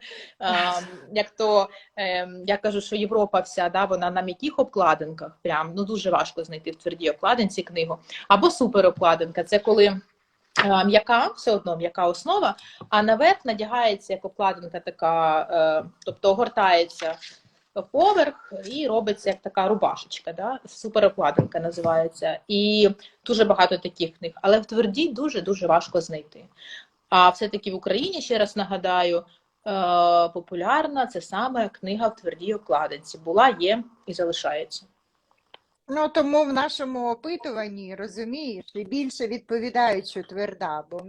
я кажу, що Європа вся, да, вона на м'яких обкладинках, прям, дуже важко знайти в твердій обкладинці книгу. Або суперобкладинка, це коли м'яка, все одно м'яка основа, а наверх надягається як обкладинка така, тобто огортається поверх і робиться як така рубашечка, да? Суперобкладинка називається. І дуже багато таких книг, але в твердій дуже важко знайти. А все-таки в Україні, ще раз нагадаю, популярна це саме книга в твердій обкладинці. Була, є і залишається. Тому в нашому опитуванні, розумієш, і більше відповідають, що тверда, бо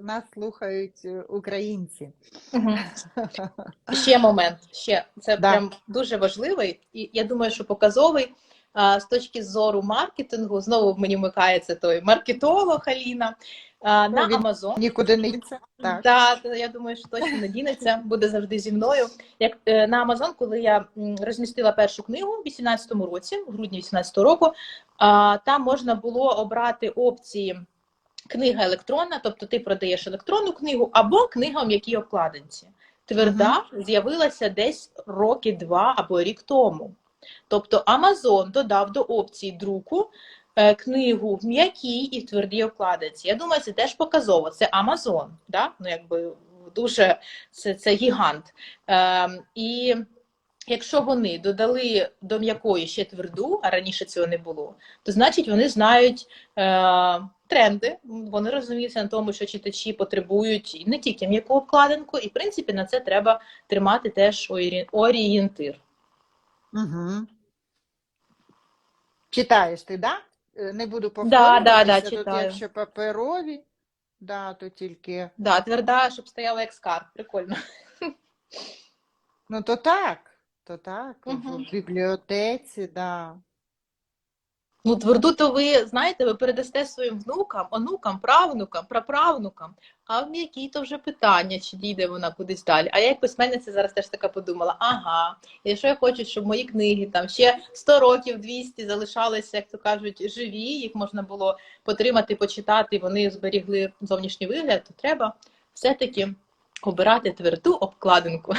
нас слухають українці. Угу. Ще момент, це прям дуже важливий, і я думаю, що показовий з точки зору маркетингу, знову мені вмикається той маркетолог Аліна, на Amazon. Нікуди не дінеться. Так, я думаю, що точно не дінеться, буде завжди зі мною. Як на Amazon, коли я розмістила першу книгу в 18-му році, в грудні 18-го року, там можна було обрати опції книга електронна, тобто ти продаєш електронну книгу, або книга в м'якій обкладинці. Тверда з'явилася десь роки 2 або рік тому. Тобто Amazon додав до опції друку книгу в м'якій і в твердій обкладинці. Я думаю, це теж показово. Це Amazon, да? Ну, якби дуже це гігант. І якщо вони додали до м'якої ще тверду, а раніше цього не було, то значить вони знають тренди, вони розуміються на тому, що читачі потребують не тільки м'яку обкладинку, і в принципі на це треба тримати теж орієнтир. Угу. Читаєш ти, да? Не буду Да, повторюватися, тут читаю. якщо паперові, да, то тільки, Да, тверда, щоб стояла як скарб, прикольно. ну то так, Угу. в бібліотеці, да. Ну, тверду то ви, знаєте, ви передасте своїм внукам, онукам, правнукам, праправнукам, а в м'якій то вже питання, чи дійде вона кудись далі. А я як письменниця зараз теж така подумала, ага, якщо я хочу, щоб мої книги там ще 100 років, 200 залишалися, як то кажуть, живі, їх можна було потримати, почитати, вони зберігли зовнішній вигляд, то треба все-таки обирати тверду обкладинку.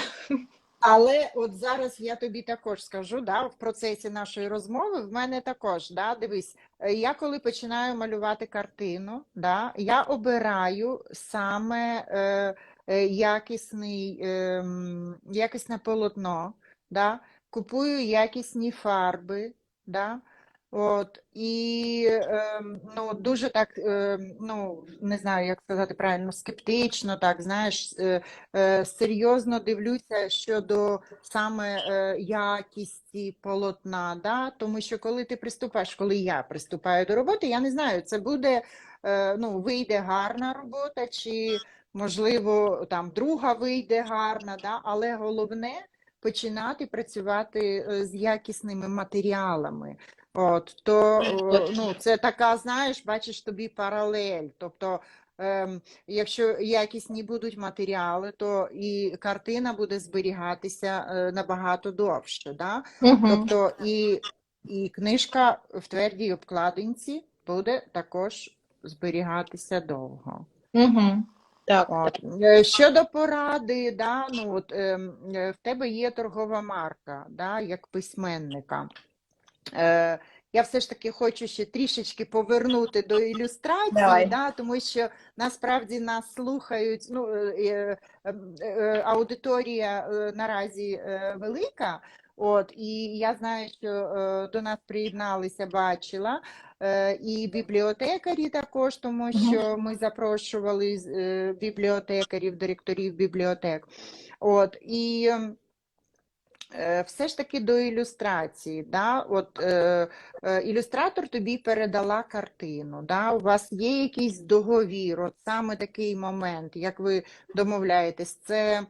Але от зараз я тобі також скажу, да, в процесі нашої розмови в мене також, да, дивись, я коли починаю малювати картину, да, я обираю саме якісне полотно, да, купую якісні фарби, да, от, і ну, дуже так, ну, не знаю, як сказати правильно, скептично, так, знаєш, серйозно дивлюся щодо саме якісті полотна, да? Тому що коли ти приступаєш, коли я приступаю до роботи, я не знаю, це буде, ну, вийде гарна робота, чи, можливо, там друга вийде гарна, да? Але головне починати працювати з якісними матеріалами. От, то, ну, це така, знаєш, бачиш тобі паралель, тобто, якщо якісні будуть матеріали, то і картина буде зберігатися набагато довше. Да? Угу. Тобто і книжка в твердій обкладинці буде також зберігатися довго. Угу. Так, так. От. Щодо поради, да, ну, от, в тебе є торгова марка, да, як письменника. Я все ж таки хочу ще трішечки повернути до ілюстрації, Давай. да, тому що насправді нас слухають, ну, аудиторія наразі велика, от, і я знаю, що до нас приєдналися, бачила, і бібліотекарі також, тому що ми запрошували бібліотекарів, директорів бібліотек. От, і все ж таки до ілюстрації. Да? От, ілюстратор тобі передала картину, да? У вас є якийсь договір, от саме такий момент, як ви домовляєтесь, це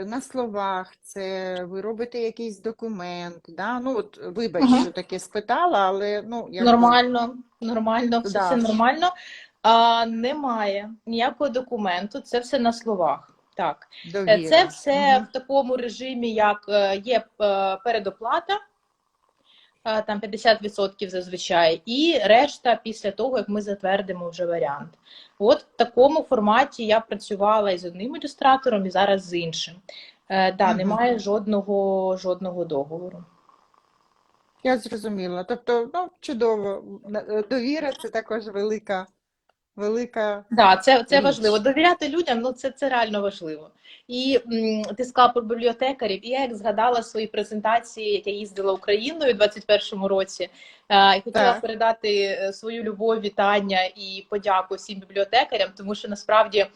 на словах, це ви робите якийсь документ, да? Ну, от, вибач, що таке спитала, але ну, якби... Нормально, все, Да. все нормально. Немає ніякого документу, це все на словах. Так, Довіра. це все в такому режимі, як є передоплата, там 50% зазвичай, і решта після того, як ми затвердимо вже варіант. От в такому форматі я працювала і з одним ілюстратором, і зараз з іншим. Да, немає жодного договору. Я зрозуміла. Тобто, ну, чудово. Довіра – це також велика Да, це річ. важливо. Довіряти людям, ну це реально важливо. І ти сказала про бібліотекарів, і я як згадала свої презентації, як я їздила Україною у 21-му році, і хотіла передати свою любов, вітання і подяку всім бібліотекарям, тому що насправді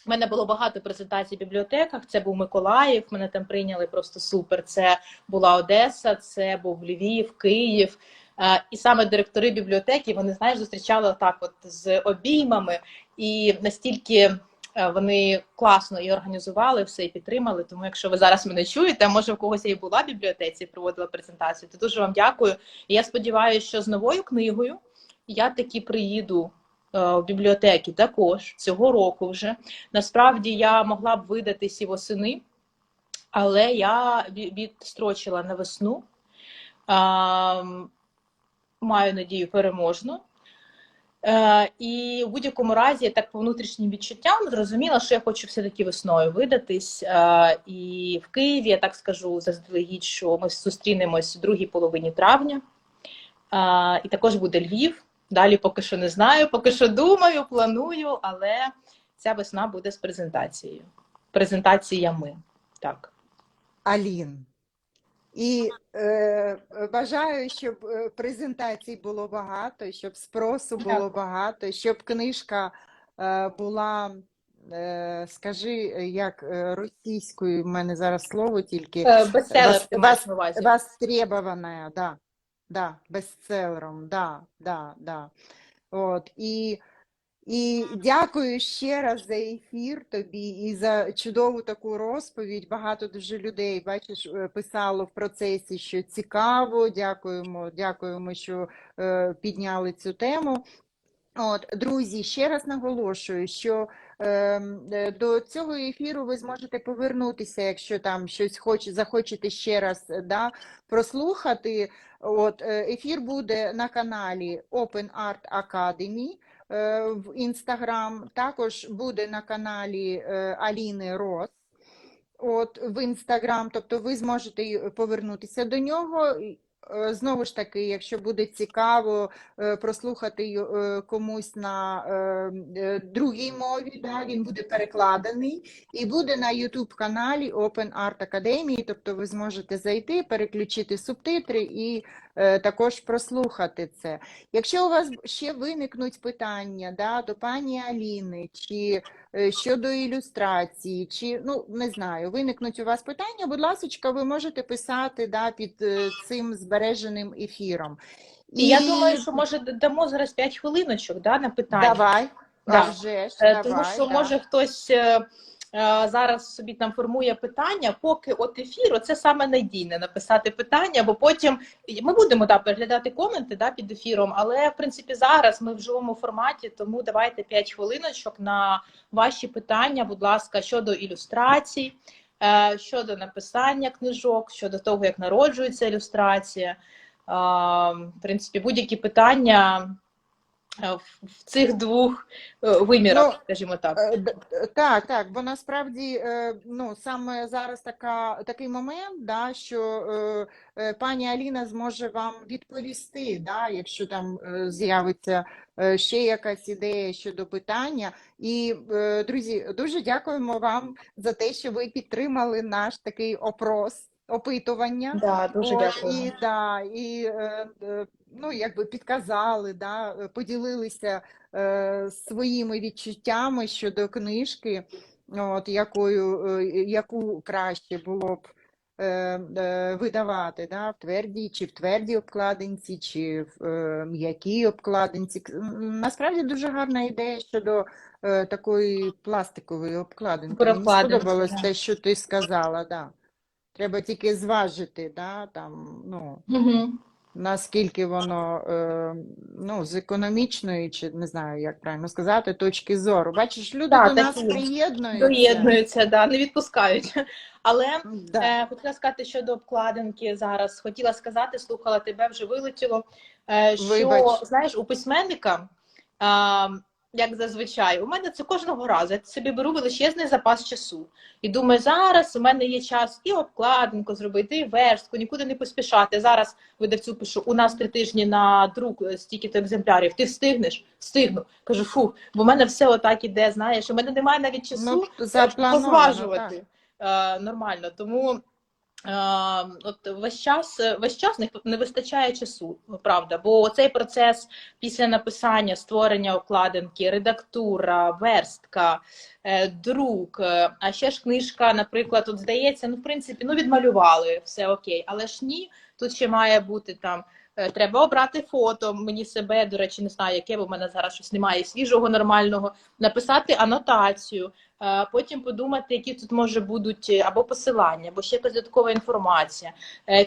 в мене було багато презентацій в бібліотеках, це був Миколаїв, мене там прийняли просто супер, це була Одеса, це був Львів, Київ. І саме директори бібліотеки, вони, знаєш, зустрічали так от з обіймами, і настільки вони класно і організували все, і підтримали. Тому якщо ви зараз мене чуєте, може в когось я і була в бібліотеці, проводила презентацію, то дуже вам дякую. І я сподіваюся, що з новою книгою я таки приїду в бібліотеки також цього року вже. Насправді я могла б видатись і восени, але я відстрочила на весну. Маю надію переможну. І в будь-якому разі, я так по внутрішнім відчуттям зрозуміла, що я хочу все-таки весною видатись. І в Києві, я так скажу заздалегідь, що ми зустрінемось в другій половині травня. І також буде Львів. Далі поки що не знаю, поки що думаю, планую, але ця весна буде з презентацією. Презентаціями, так. Алін. І бажаю, щоб презентацій було багато, щоб спросу було багато, щоб книжка була, скажи, як російською, в мене зараз слово тільки, Бестселер ти маєш на увазі. востребована, да, бестселером, да. От, і дякую ще раз за ефір тобі і за чудову таку розповідь. Багато дуже людей, бачиш, писало в процесі, що цікаво. Дякуємо, що підняли цю тему. От, друзі, ще раз наголошую, що до цього ефіру ви зможете повернутися, якщо там щось захочете ще раз прослухати. От, ефір буде на каналі Open Art Academy в Instagram, також буде на каналі Аліни Рос в Instagram, тобто ви зможете повернутися до нього. Знову ж таки, якщо буде цікаво прослухати комусь на другій мові, він буде перекладений і буде на YouTube-каналі Open Art Academy, тобто ви зможете зайти, переключити субтитри і також прослухати це. Якщо у вас ще виникнуть питання до пані Аліни, чи щодо ілюстрації, чи, не знаю, виникнуть у вас питання, будь ласка, ви можете писати під цим збереженим ефіром. І я думаю, що, може, дамо зараз 5 хвилиночок на питання. Давай, вже ж, тому що, може, хтось зараз собі там формує питання, поки ефір, це саме надійне написати питання, бо потім ми будемо переглядати коменти під ефіром, але, в принципі, зараз ми в живому форматі, тому давайте 5 хвилиночок на ваші питання, будь ласка, щодо ілюстрацій, щодо написання книжок, щодо того, як народжується ілюстрація. В принципі, будь-які питання в цих двох вимірах, скажімо так. Так, бо насправді, саме зараз такий момент, що пані Аліна зможе вам відповісти, якщо там з'явиться ще якась ідея щодо питання. І, друзі, дуже дякуємо вам за те, що ви підтримали наш такий опитування. Дуже дякую. Якби підказали, поділилися своїми відчуттями щодо книжки, яку краще було б видавати, в твердій чи в твердій обкладинці, чи в м'якій обкладинці. Насправді дуже гарна ідея щодо такої пластикової обкладинки. Мені сподобалось те, що ти сказала, Треба тільки зважити, наскільки воно з економічної, чи не знаю, як правильно сказати, точки зору. Бачиш, люди до нас приєднуються, не відпускають. Але хотіла сказати щодо обкладинки зараз. Хотіла сказати, слухала тебе, вже вилетіло, що, знаєш, у письменника, як зазвичай, у мене це кожного разу. Я собі беру величезний запас часу. І думаю, зараз у мене є час і обкладинку зробити, і верстку, нікуди не поспішати. Зараз видавцю пишу, у нас 3 тижні на друк стільки-то екземплярів. Ти встигнеш? Встигну. Кажу, бо в мене все отак іде, знаєш. У мене немає навіть часу позважувати нормально. Тому весь час не вистачає часу, правда, бо цей процес після написання, створення обкладинки, редактура, верстка, друк, а ще ж книжка, наприклад, здається, в принципі, відмалювали, все окей, але ж ні, тут ще має бути треба обрати фото, мені себе, до речі, не знаю, яке, бо в мене зараз щось немає свіжого, нормального, написати анотацію, потім подумати, які тут, може, будуть або посилання, або ще якась додаткова інформація.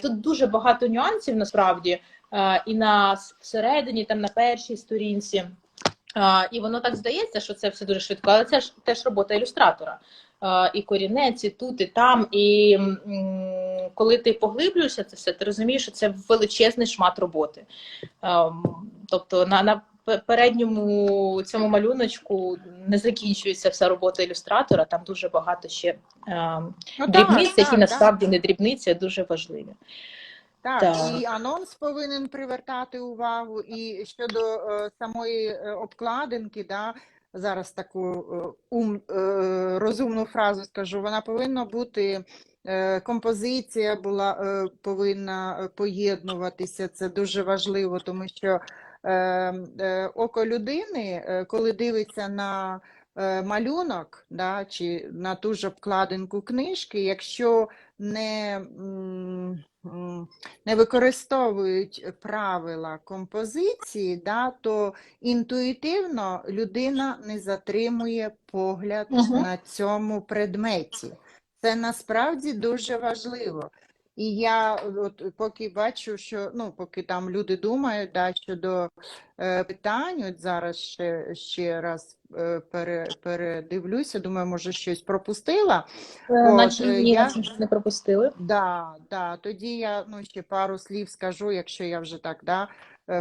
Тут дуже багато нюансів, насправді, і всередині, на першій сторінці. І воно так здається, що це все дуже швидко, але це ж теж робота ілюстратора. І корінець, і тут, і там, і коли ти поглиблюєшся це все, ти розумієш, що це величезний шмат роботи. Тобто передньому цьому малюночку не закінчується вся робота ілюстратора, там дуже багато ще Ну дрібниць, які так. насправді не дрібниці, а дуже важливі. Так, Так. і анонс повинен привертати увагу, і щодо самої обкладинки, да, зараз таку розумну фразу скажу, вона повинна бути, композиція повинна поєднуватися, це дуже важливо, тому що око людини, коли дивиться на малюнок, да, чи на ту ж обкладинку книжки, якщо не використовують правила композиції, да, то інтуїтивно людина не затримує погляд на цьому предметі. Це насправді дуже важливо. І я от поки бачу, що поки там люди думають, да, щодо питань, от зараз ще раз передивлюся, думаю, може щось пропустила. Наче не пропустили. Да. Тоді я ще пару слів скажу, якщо я вже так,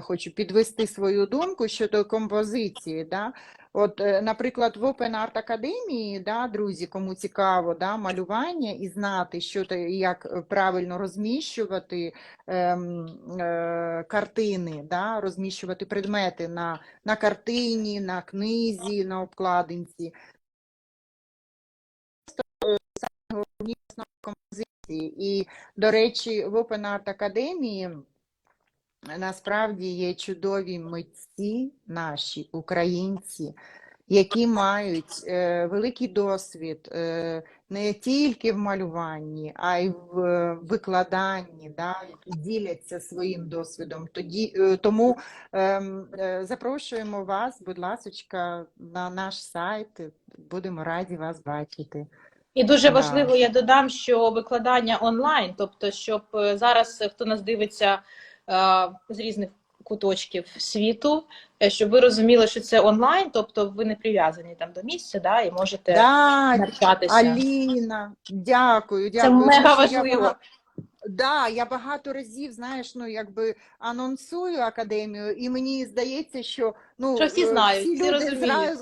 хочу підвести свою думку щодо композиції. Да. От, наприклад, в Open Art Академії, да, друзі, кому цікаво, да, малювання і знати, як правильно розміщувати картини, да, розміщувати предмети на картині, на книзі, на обкладинці. Головні основи композиції. І, до речі, в Open Art Академії насправді є чудові митці наші, українці, які мають великий досвід не тільки в малюванні, а й в викладанні, да, які діляться своїм досвідом. Тому запрошуємо вас, будь ласочка, на наш сайт, будемо раді вас бачити. І дуже важливо, я додам, що викладання онлайн, тобто, щоб зараз, хто нас дивиться з різних куточків світу, щоб ви розуміли, що це онлайн, тобто ви не прив'язані там до місця, да, і можете навчатися. Аліна, дякую. Це мега важливо. Я багато разів, знаєш, анонсую академію, і мені здається, що всі знають, всі розуміють.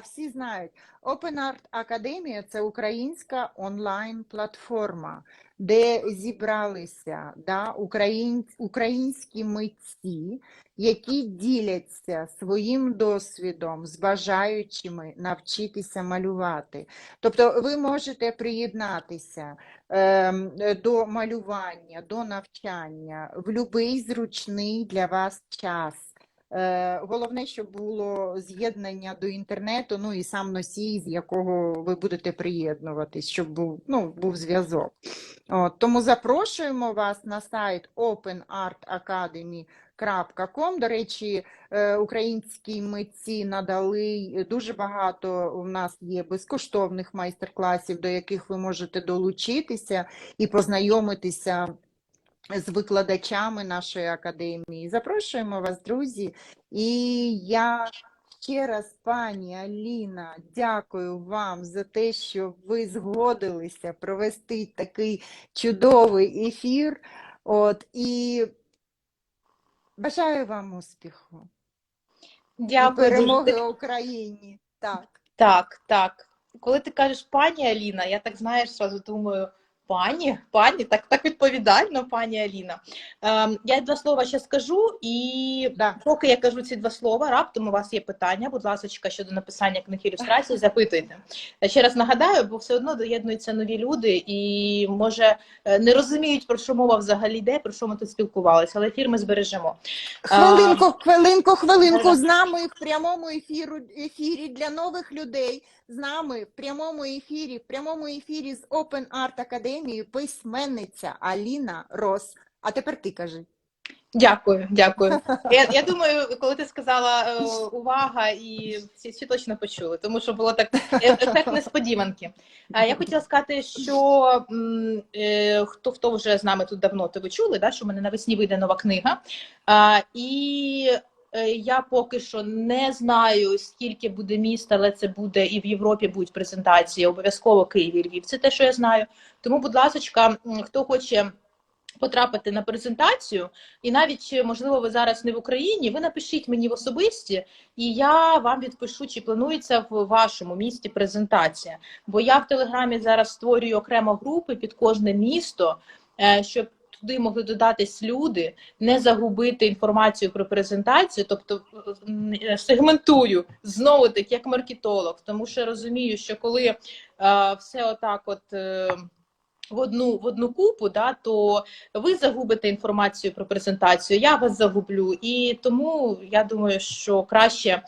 Всі знають. Open Art Академія – це українська онлайн-платформа, де зібралися українські митці, які діляться своїм досвідом з бажаючими навчитися малювати. Тобто ви можете приєднатися до малювання, до навчання в будь-який зручний для вас час. Головне, щоб було з'єднання до інтернету, і сам носій, з якого ви будете приєднуватись, щоб був зв'язок. Тому запрошуємо вас на сайт openartacademy.com. До речі, українські митці надали дуже багато, у нас є безкоштовних майстер-класів, до яких ви можете долучитися і познайомитися з викладачами нашої академії. Запрошуємо вас, друзі. І я ще раз, пані Аліна, дякую вам за те, що ви згодилися провести такий чудовий ефір. І бажаю вам успіху. Дякую. І перемоги Україні. Так. Коли ти кажеш пані Аліна, я так, знаєш, зразу думаю, пані, так відповідально, пані Аліна. Я 2 слова ще скажу, і поки я кажу ці 2 слова, раптом у вас є питання, будь ласка, щодо написання книг ілюстрацій, запитуйте. Ще раз нагадаю, бо все одно доєднуються нові люди і, може, не розуміють, про що мова взагалі йде, про що ми тут спілкувалися, але ефір ми збережемо. Хвилинку, з нами в прямому ефірі для нових людей. З нами в прямому ефірі з Open Art Академії письменниця Аліна Рос. А тепер ти кажи. Дякую. Я думаю, коли ти сказала увага, і всі точно почули, тому що було так ефект несподіванки. Я хотіла сказати, що хто вже з нами тут давно, то ви чули, що в мене навесні вийде нова книга. І я поки що не знаю, скільки буде міст, але це буде і в Європі будуть презентації, обов'язково Київ і Львів. Це те, що я знаю. Тому, будь ласка, хто хоче потрапити на презентацію, і навіть, можливо, ви зараз не в Україні, ви напишіть мені в особисті, і я вам відпишу, чи планується в вашому місті презентація. Бо я в Телеграмі зараз створюю окремо групи під кожне місто, щоб туди могли додатись люди, не загубити інформацію про презентацію, тобто сегментую, знову-таки, як маркетолог, тому що розумію, що коли все отак от в одну купу, да, то ви загубите інформацію про презентацію, я вас загублю. І тому я думаю, що краще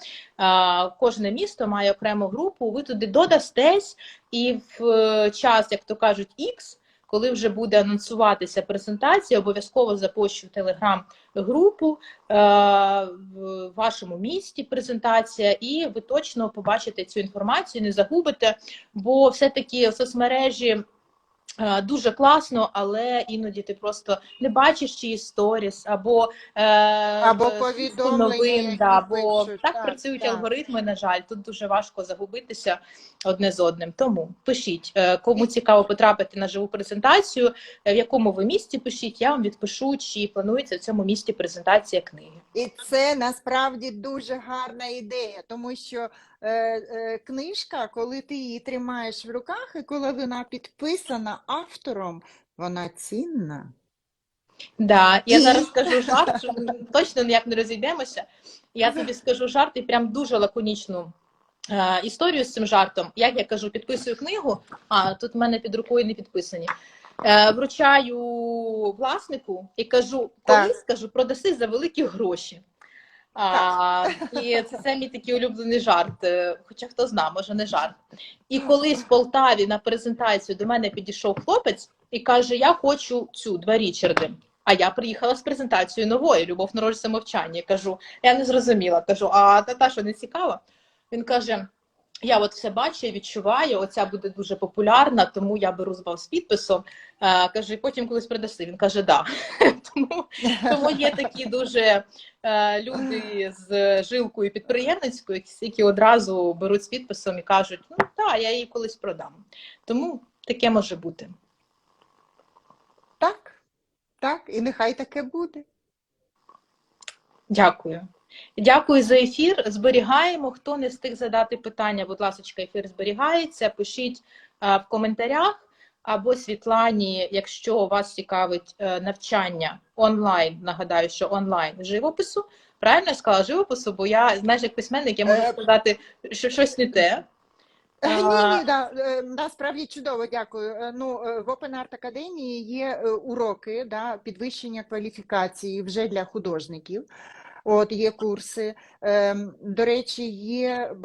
кожне місто має окрему групу, ви туди додастесь, і в час, як то кажуть, X, коли вже буде анонсуватися презентація, обов'язково запущу телеграм-групу в вашому місті презентація, і ви точно побачите цю інформацію, не загубите, бо все-таки соцмережі дуже класно, але іноді ти просто не бачиш чиїсь сторіс, або повідомлення, новин, бо пишуть. так працюють алгоритми, на жаль, тут дуже важко загубитися одне з одним. Тому пишіть, кому цікаво потрапити на живу презентацію, в якому ви місті пишіть, я вам відпишу, чи планується в цьому місті презентація книги. І це насправді дуже гарна ідея, тому що книжка, коли ти її тримаєш в руках, і коли вона підписана автором, вона цінна. Да, я зараз скажу жарт, що ми точно ніяк не розійдемося. Я тобі скажу жарт і прям дуже лаконічну історію з цим жартом. Як я кажу, підписую книгу, тут в мене під рукою не підписані. Вручаю власнику і кажу, колись, кажу, продаси за великі гроші. І це мій такий улюблений жарт, хоча хто знає, може не жарт. І колись в Полтаві на презентацію до мене підійшов хлопець і каже, я хочу цю, 2 Річарди. А я приїхала з презентацією нової, «Любов народжується мовчання». Кажу, я не зрозуміла. Кажу, а та що, не цікаво? Він каже, я от все бачу, відчуваю, оця буде дуже популярна, тому я беру з вас підписом. Каже, і потім колись придаси. Він каже, да. Тому є такі дуже люди з жилкою підприємницькою, які одразу беруть з підписом і кажуть, ну так, я її колись продам. Тому таке може бути. Так, і нехай таке буде. Дякую. Дякую за ефір. Зберігаємо. Хто не встиг задати питання, будь ласка, ефір зберігається. Пишіть в коментарях або Світлані, якщо вас цікавить навчання онлайн, нагадаю, що онлайн живопису. Правильно я сказала живопису, бо я, знаєш, як письменник, я можу сказати, що щось не те. Ні, насправді чудово, дякую. В Open Art Академії є уроки, підвищення кваліфікації вже для художників. Є курси. До речі, є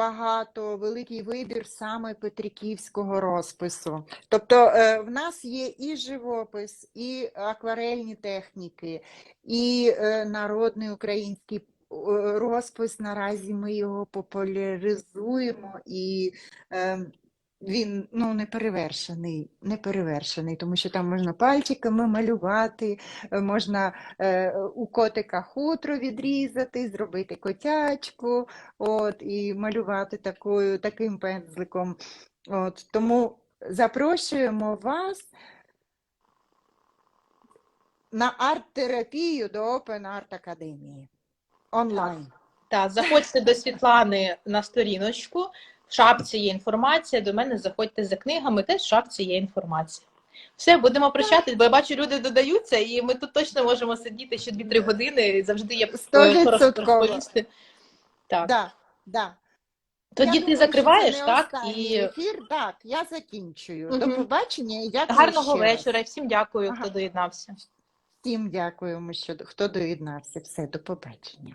великий вибір саме петриківського розпису. Тобто в нас є і живопис, і акварельні техніки, і народний український розпис. Наразі ми його популяризуємо, і він неперевершений, тому що там можна пальчиками малювати, можна у котика хутро відрізати, зробити котячку, і малювати таким пензликом. Тому запрошуємо вас на арт-терапію до Open Art Академії онлайн. Так, заходьте до Світлани на сторіночку. В шапці є інформація, до мене заходьте за книгами, теж в шапці є інформація. Все, будемо прощатись, бо я бачу, люди додаються, і ми тут точно можемо сидіти ще 2-3 години, і завжди є розповісти. Так. Да. Тоді ти закриваєш, так? Ефір, так, я закінчую. До побачення. Гарного вечора, і всім дякую, хто доєднався. Всім дякуємо, хто доєднався. Все, до побачення.